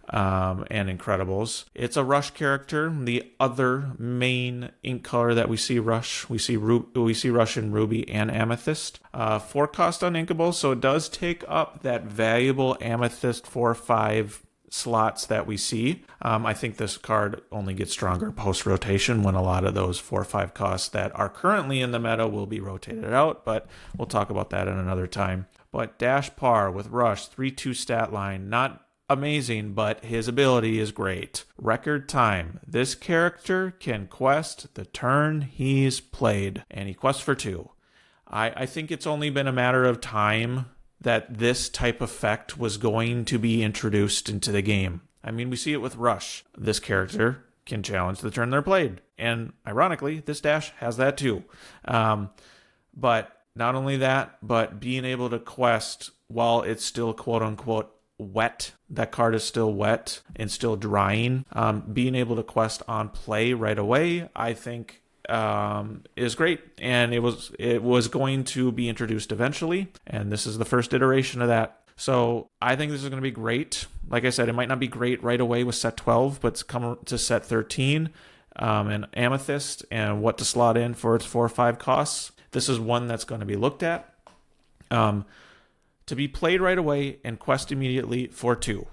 And Incredibles. It's a Rush character. The other main ink color that we see Rush, we see Rush in Ruby and Amethyst. 4 cost uninkable, so it does take up that valuable Amethyst 4/5 slots that we see. I think this card only gets stronger post-rotation when a lot of those 4/5 costs that are currently in the meta will be rotated out, but we'll talk about that in another time. But Dash Par with Rush, 3/2 stat line, not amazing, but his ability is great. Record time. This character can quest the turn he's played, and he quests for 2. I think it's only been a matter of time that this type of effect was going to be introduced into the game. I mean, we see it with Rush. This character can challenge the turn they're played, and ironically, this Dash has that too. But not only that, but being able to quest while it's still quote-unquote wet, that card is still wet and still drying, being able to quest on play right away, I think is great, and it was going to be introduced eventually, and this is the first iteration of that. So I think this is going to be great. Like I said, it might not be great right away with set 12, but it's come to set 13 and Amethyst and what to slot in for its 4/5 costs. This is one that's going to be looked at. To be played right away and quest immediately for 2.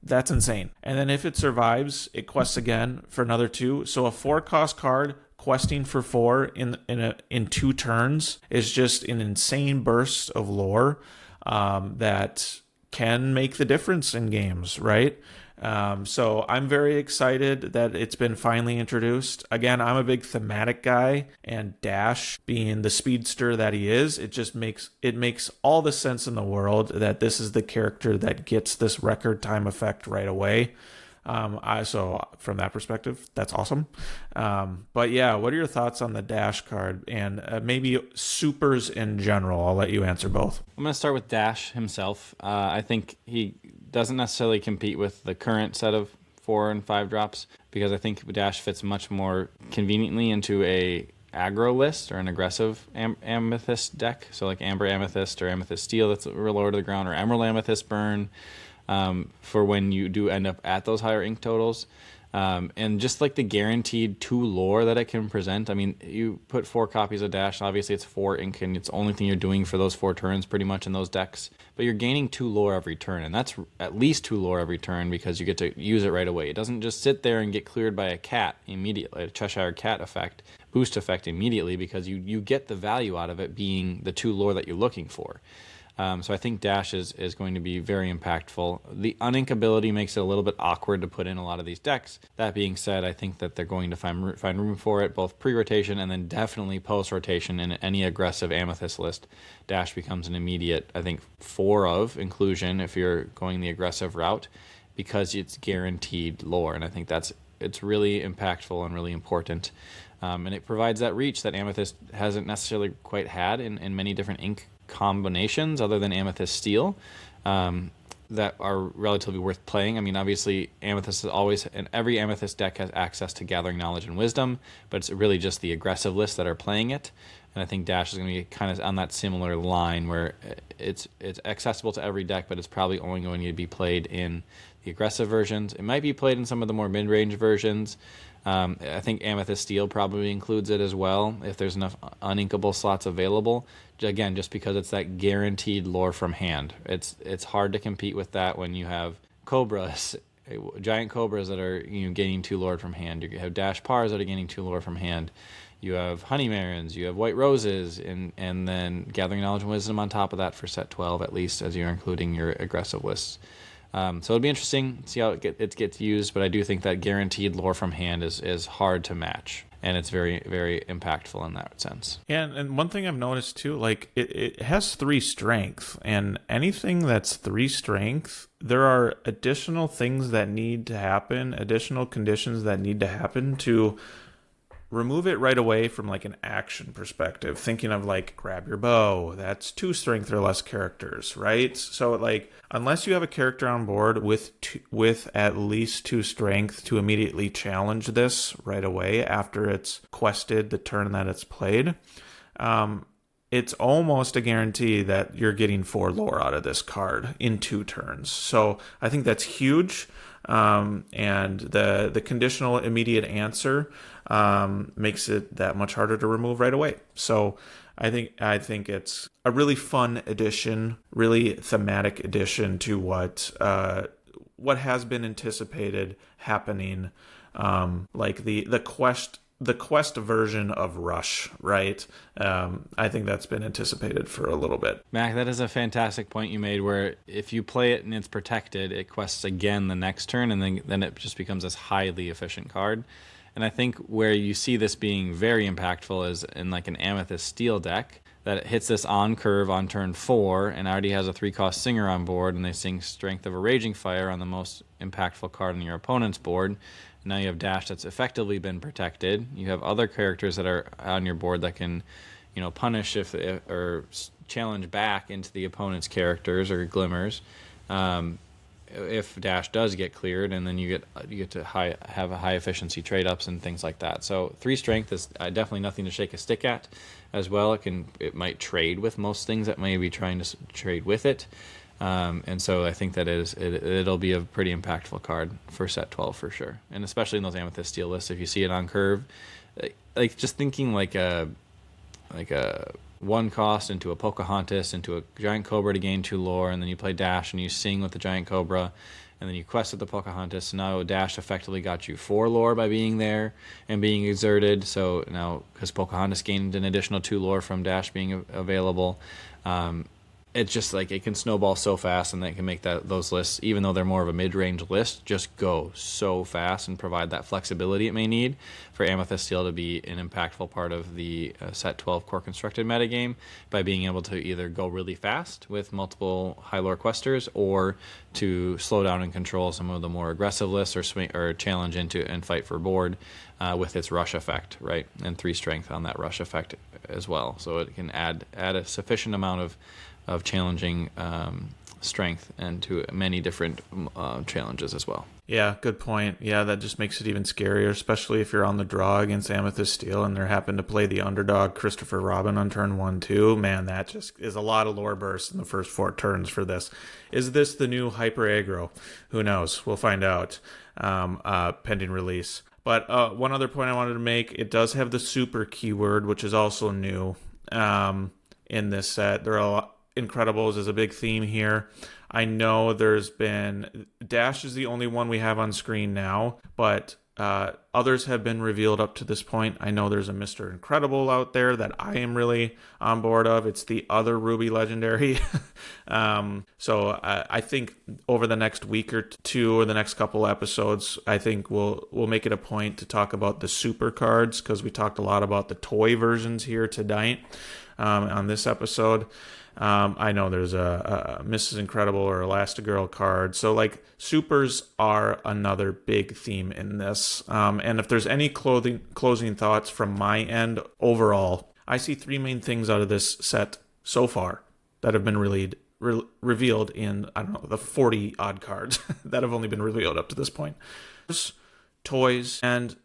That's insane. And then if it survives, it quests again for another 2. So a 4-cost card questing for 4 in 2 turns is just an insane burst of lore that can make the difference in games, right? So I'm very excited that it's been finally introduced. Again, I'm a big thematic guy, and Dash being the speedster that he is, it makes all the sense in the world that this is the character that gets this record time effect right away. So from that perspective, that's awesome. But yeah, what are your thoughts on the Dash card and maybe supers in general? I'll let you answer both. I'm going to start with Dash himself. I think he doesn't necessarily compete with the current set of 4 and 5 drops, because I think Dash fits much more conveniently into a aggro list or an aggressive Amethyst deck. So like Amber Amethyst or Amethyst Steel that's lower to the ground, or Emerald Amethyst Burn. for when you do end up at those higher ink totals. And just like the guaranteed 2 lore that it can present. I mean, you put 4 copies of Dash, obviously it's 4 ink, and it's the only thing you're doing for those 4 turns pretty much in those decks. But you're gaining 2 lore every turn, and that's at least 2 lore every turn because you get to use it right away. It doesn't just sit there and get cleared by a cat immediately, a Cheshire Cat effect, boost effect immediately, because you get the value out of it being the 2 lore that you're looking for. So I think Dash is going to be very impactful. The uninkability makes it a little bit awkward to put in a lot of these decks. That being said, I think that they're going to find room for it, both pre-rotation and then definitely post-rotation in any aggressive Amethyst list. Dash becomes an immediate, I think, 4 of inclusion if you're going the aggressive route, because it's guaranteed lore, and I think it's really impactful and really important. And it provides that reach that Amethyst hasn't necessarily quite had in many different ink combinations other than Amethyst Steel that are relatively worth playing. I mean, obviously Amethyst is always, and every Amethyst deck has access to Gathering Knowledge and Wisdom, but it's really just the aggressive lists that are playing it. And I think Dash is going to be kind of on that similar line where it's accessible to every deck, but it's probably only going to be played in the aggressive versions. It might be played in some of the more mid-range versions. I think Amethyst Steel probably includes it as well if there's enough uninkable slots available. Again, just because it's that guaranteed lore from hand. It's hard to compete with that when you have Cobras, giant Cobras that are gaining 2 lore from hand. You have Dash Pars that are gaining 2 lore from hand. You have Honey Marins, you have White Roses, and then Gathering Knowledge and Wisdom on top of that for set 12 at least, as you're including your aggressive lists. So it'll be interesting to see how it gets used, but I do think that guaranteed lore from hand is hard to match, and it's very, very impactful in that sense. Yeah, and one thing I've noticed too, like it has 3 strength, and anything that's 3 strength, there are additional things that need to happen, additional conditions that need to happen to remove it right away from like an action perspective. Thinking of like grab your bow, that's 2 strength or less characters, right? So like unless you have a character on board with at least 2 strength to immediately challenge this right away after it's quested the turn that it's played, it's almost a guarantee that you're getting 4 lore out of this card in 2 turns. So I think that's huge. And the conditional immediate answer makes it that much harder to remove right away. So I think it's a really fun addition, really thematic addition to what has been anticipated happening, like the quest version of Rush, right? I think that's been anticipated for a little bit. Mac, that is a fantastic point you made, where if you play it and it's protected, it quests again the next turn, and then it just becomes this highly efficient card. And I think where you see this being very impactful is in like an Amethyst Steel deck, that it hits this on curve on turn 4 and already has a 3-cost Singer on board, and they sing Strength of a Raging Fire on the most impactful card on your opponent's board. Now you have Dash that's effectively been protected. You have other characters that are on your board that can, punish or challenge back into the opponent's characters or glimmers. If Dash does get cleared, and then you get to have a high efficiency trade ups and things like that. So 3 strength is definitely nothing to shake a stick at. As well, it might trade with most things that may be trying to trade with it. And so I think that it'll be a pretty impactful card for set 12 for sure, and especially in those Amethyst Steel lists. If you see it on curve, like just thinking like a 1 cost into a Pocahontas into a Giant Cobra to gain 2 lore, and then you play Dash and you sing with the Giant Cobra, and then you quest with the Pocahontas. So now Dash effectively got you 4 lore by being there and being exerted. So now, because Pocahontas gained an additional 2 lore from Dash being available, it's just like it can snowball so fast, and they can make those lists, even though they're more of a mid-range list, just go so fast and provide that flexibility it may need for Amethyst Steel to be an impactful part of the set 12 core constructed metagame by being able to either go really fast with multiple high lore questers, or to slow down and control some of the more aggressive lists, or challenge into and fight for board with its rush effect, right? And 3 strength on that rush effect as well. So it can add a sufficient amount of challenging strength and to many different challenges as well. Yeah, good point. Yeah, that just makes it even scarier, especially if you're on the draw against Amethyst Steel and they happen to play the underdog Christopher Robin on turn 1-2. Man, that just is a lot of lore bursts in the first 4 turns for this. Is this the new hyper aggro? Who knows? We'll find out pending release. But one other point I wanted to make, it does have the super keyword, which is also new in this set. There are Incredibles is a big theme here. I know there's been... Dash is the only one we have on screen now, but others have been revealed up to this point. I know there's a Mr. Incredible out there that I am really on board of. It's the other Ruby Legendary. So I think over the next week or two or the next couple episodes, I think we'll make it a point to talk about the super cards, because we talked a lot about the toy versions here tonight on this episode. I know there's a Mrs. Incredible or Elastigirl card. So, like, supers are another big theme in this. And if there's any closing thoughts from my end overall, I see 3 main things out of this set so far that have been revealed in, I don't know, the 40-odd cards that have only been revealed up to this point. Toys and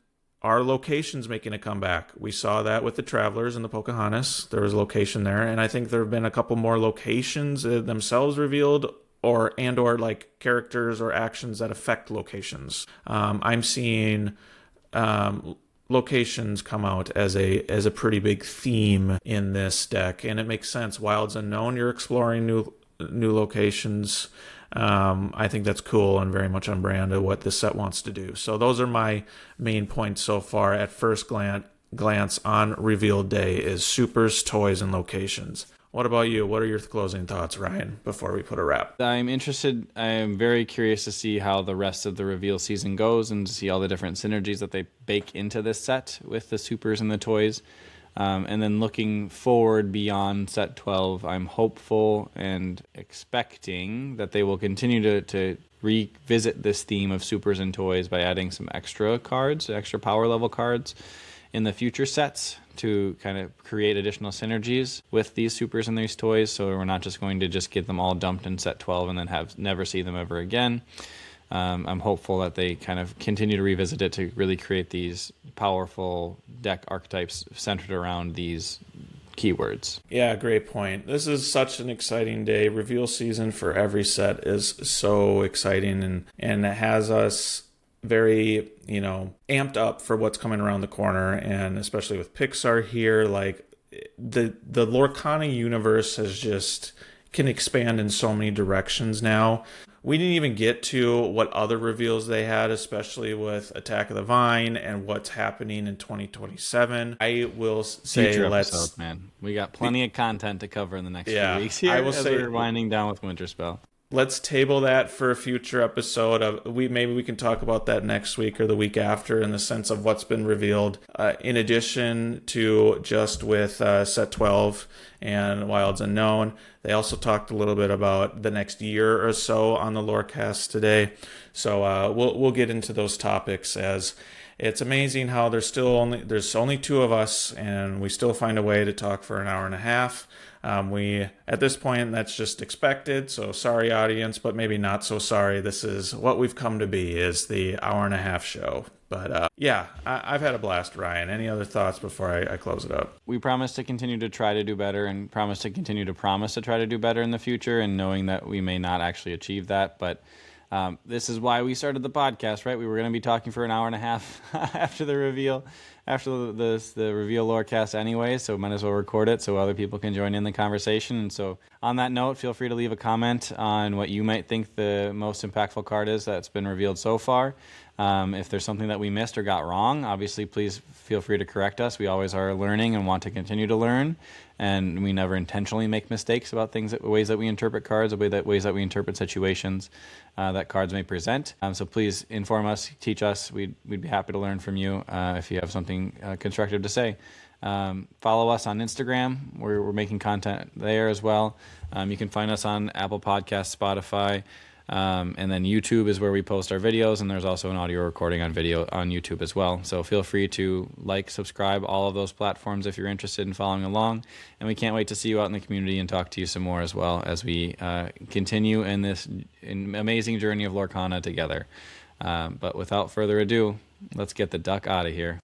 our locations making a comeback. We saw that with the Travelers and the Pocahontas. There was a location there, and I think there have been a couple more locations themselves revealed, or like characters or actions that affect locations. I'm seeing locations come out as a pretty big theme in this deck, and it makes sense. Wilds Unknown, you're exploring new locations. I think that's cool and very much on brand of what this set wants to do. So those are my main points so far at first glance on reveal day is supers, toys, and locations. What about you? What are your closing thoughts, Ryan, before we put a wrap? I am very curious to see how the rest of the reveal season goes and to see all the different synergies that they bake into this set with the supers and the toys. And then looking forward beyond set 12, I'm hopeful and expecting that they will continue to revisit this theme of supers and toys by adding some extra cards, extra power level cards in the future sets to kind of create additional synergies with these supers and these toys. So we're not just going to just get them all dumped in set 12 and then never see them ever again. I'm hopeful that they kind of continue to revisit it to really create these powerful deck archetypes centered around these keywords. Yeah, great point. This is such an exciting day. Reveal season for every set is so exciting, and it has us very, amped up for what's coming around the corner, and especially with Pixar here, like the Lorcana universe can expand in so many directions now. We didn't even get to what other reveals they had, especially with Attack of the Vine and what's happening in 2027. I will say, future episodes, man. We got plenty of content to cover in the next few weeks here. We're winding down with Winterspell. Let's table that for a future episode. Maybe we can talk about that next week or the week after, in the sense of what's been revealed. In addition to just with set 12 and Wilds Unknown, they also talked a little bit about the next year or so on the Lorecast today. So we'll get into those topics, as it's amazing how there's only 2 of us, and we still find a way to talk for an hour and a half. At this point, that's just expected. So sorry, audience, but maybe not so sorry. This is what we've come to be, is the hour and a half show. But I've had a blast, Ryan. Any other thoughts before I close it up? We promise to continue to try to do better, and promise to continue to promise to try to do better in the future, and knowing that we may not actually achieve that. But this is why we started the podcast, right? We were going to be talking for an hour and a half after the reveal, after the reveal Lorecast anyway, so might as well record it so other people can join in the conversation. And so on that note, feel free to leave a comment on what you might think the most impactful card is that's been revealed so far. If there's something that we missed or got wrong, obviously please feel free to correct us. We always are learning and want to continue to learn, and we never intentionally make mistakes about ways that we interpret cards, ways that we interpret situations that cards may present. So please inform us, teach us. We'd be happy to learn from you if you have something constructive to say. Follow us on Instagram. We're making content there as well. You can find us on Apple Podcasts, Spotify, And then YouTube is where we post our videos, and there's also an audio recording on video on YouTube as well. So feel free to like, subscribe, all of those platforms if you're interested in following along. And we can't wait to see you out in the community and talk to you some more as well as we continue in this amazing journey of Lorcana together. But without further ado, let's get the duck out of here.